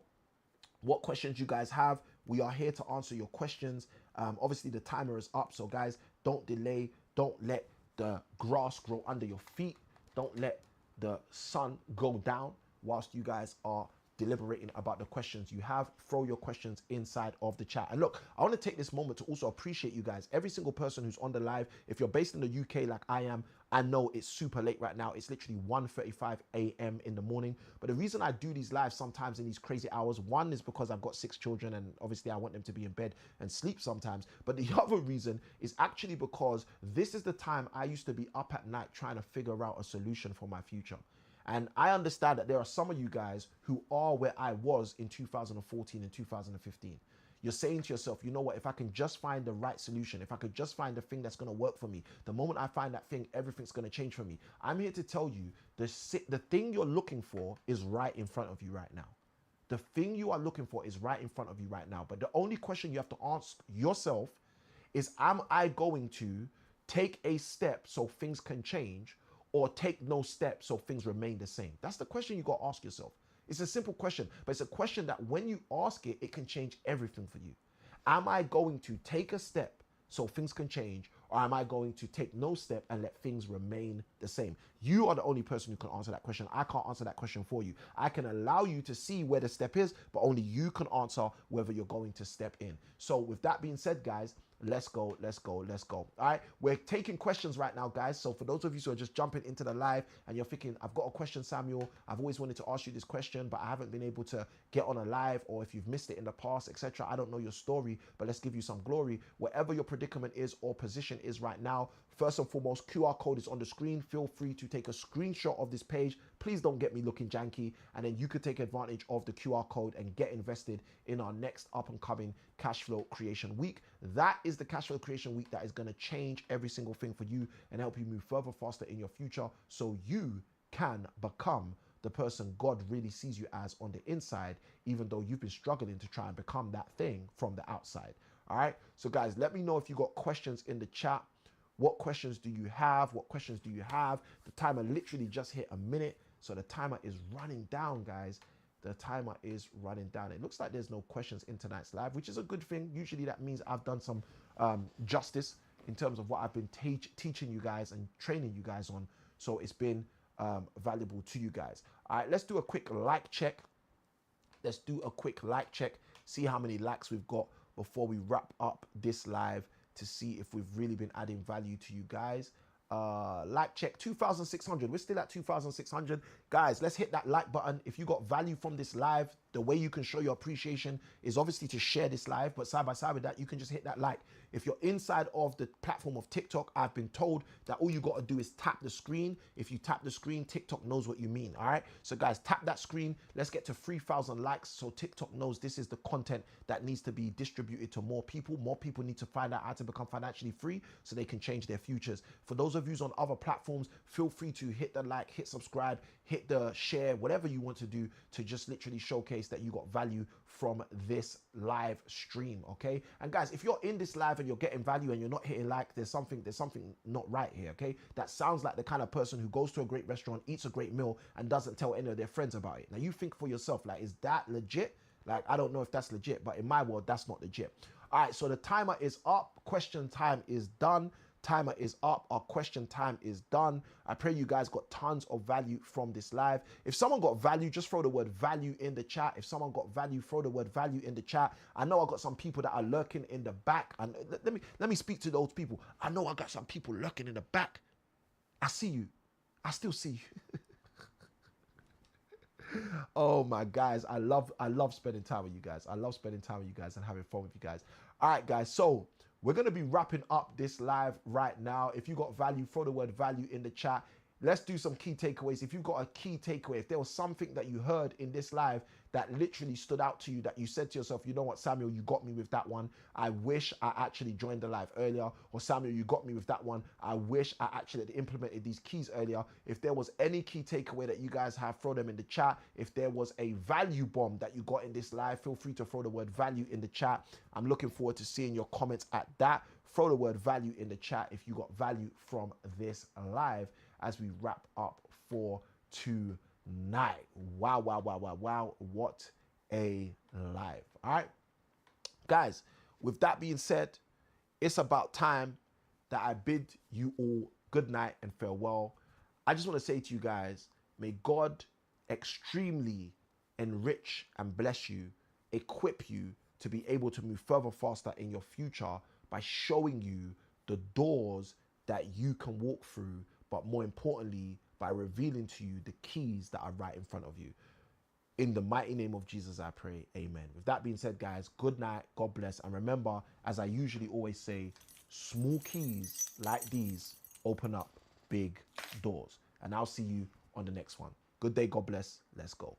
what questions you guys have. We are here to answer your questions. Obviously, the timer is up. So, guys, don't delay. Don't let the grass grow under your feet. Don't let the sun go down whilst you guys are deliberating about the questions you have. Throw your questions inside of the chat. And look, I want to take this moment to also appreciate you guys. Every single person who's on the live. If you're based in the UK like I am, I know it's super late right now. It's literally 1:35 a.m. in the morning. But the reason I do these lives sometimes in these crazy hours, one is because I've got 6 children and obviously I want them to be in bed and sleep sometimes. But the other reason is actually because this is the time I used to be up at night trying to figure out a solution for my future. And I understand that there are some of you guys who are where I was in 2014 and 2015. You're saying to yourself, you know what, if I can just find the right solution, if I could just find the thing that's going to work for me, the moment I find that thing, everything's going to change for me. I'm here to tell you the thing you're looking for is right in front of you right now. The thing you are looking for is right in front of you right now. But the only question you have to ask yourself is, am I going to take a step so things can change, or take no steps so things remain the same? That's the question you got to ask yourself. It's a simple question, but it's a question that when you ask it, it can change everything for you. Am I going to take a step so things can change, or am I going to take no step and let things remain the same? You are the only person who can answer that question. I can't answer that question for you. I can allow you to see where the step is, but only you can answer whether you're going to step in. So with that being said, guys, let's go, let's go, let's go. All right, we're taking questions right now, guys. So for those of you who are just jumping into the live and you're thinking, I've got a question, Samuel, I've always wanted to ask you this question, but I haven't been able to get on a live, or if you've missed it in the past, etc. I don't know your story, but let's give you some glory. Whatever your predicament is or position is right now, first and foremost, QR code is on the screen. Feel free to take a screenshot of this page. Please don't get me looking janky. And then you could take advantage of the QR code and get invested in our next up and coming cash flow creation week. That is the cash flow creation week that is going to change every single thing for you and help you move further, faster in your future, so you can become the person God really sees you as on the inside, even though you've been struggling to try and become that thing from the outside. All right. So guys, let me know if you got questions in the chat. What questions do you have? What questions do you have? The timer literally just hit a minute. So the timer is running down, guys. The timer is running down. It looks like there's no questions in tonight's live, which is a good thing. Usually that means I've done some justice in terms of what I've been teaching you guys and training you guys on. So it's been valuable to you guys. All right, let's do a quick like check. Let's do a quick like check. See how many likes we've got before we wrap up this live, to see if we've really been adding value to you guys. Like check 2,600. We're still at 2,600. Guys, let's hit that like button. If you got value from this live, the way you can show your appreciation is obviously to share this live, but side by side with that, you can just hit that like. If you're inside of the platform of TikTok, I've been told that all you got to do is tap the screen. If you tap the screen, TikTok knows what you mean. All right. So guys, tap that screen. Let's get to 3,000 likes so TikTok knows this is the content that needs to be distributed to more people. More people need to find out how to become financially free so they can change their futures. For those of you on other platforms, feel free to hit the like, hit subscribe, hit the share, whatever you want to do to just literally showcase that you got value from this live stream. Okay. And guys, if you're in this live and you're getting value and you're not hitting like, there's something not right here. Okay. That sounds like the kind of person who goes to a great restaurant, eats a great meal, and doesn't tell any of their friends about it. Now you think for yourself, like, is that legit? Like, I don't know if that's legit, but in my world, that's not legit. All right. So the timer is up. Question time is done. Timer is up. Our question time is done. I pray you guys got tons of value from this live. If someone got value, just throw the word value in the chat. If someone got value, throw the word value in the chat. I know I got some people that are lurking in the back, and let me speak to those people. I know I got some people lurking in the back. I see you. I still see you. Oh my guys, I love spending time with you guys. I love spending time with you guys and having fun with you guys. All right, guys. So we're going to be wrapping up this live right now. If you got value, throw the word value in the chat. Let's do some key takeaways. If you've got a key takeaway, if there was something that you heard in this live that literally stood out to you, that you said to yourself, you know what, Samuel, you got me with that one. I wish I actually joined the live earlier. Or Samuel, you got me with that one. I wish I actually had implemented these keys earlier. If there was any key takeaway that you guys have, throw them in the chat. If there was a value bomb that you got in this live, feel free to throw the word value in the chat. I'm looking forward to seeing your comments at that. Throw the word value in the chat if you got value from this live as we wrap up for tonight. Wow, wow, wow, wow, wow. What a live. All right. Guys, with that being said, it's about time that I bid you all good night and farewell. I just want to say to you guys, may God extremely enrich and bless you, equip you to be able to move further faster in your future by showing you the doors that you can walk through, but more importantly, by revealing to you the keys that are right in front of you. In the mighty name of Jesus, I pray. Amen. With that being said, guys, good night. God bless. And remember, as I usually always say, small keys like these open up big doors. And I'll see you on the next one. Good day. God bless. Let's go.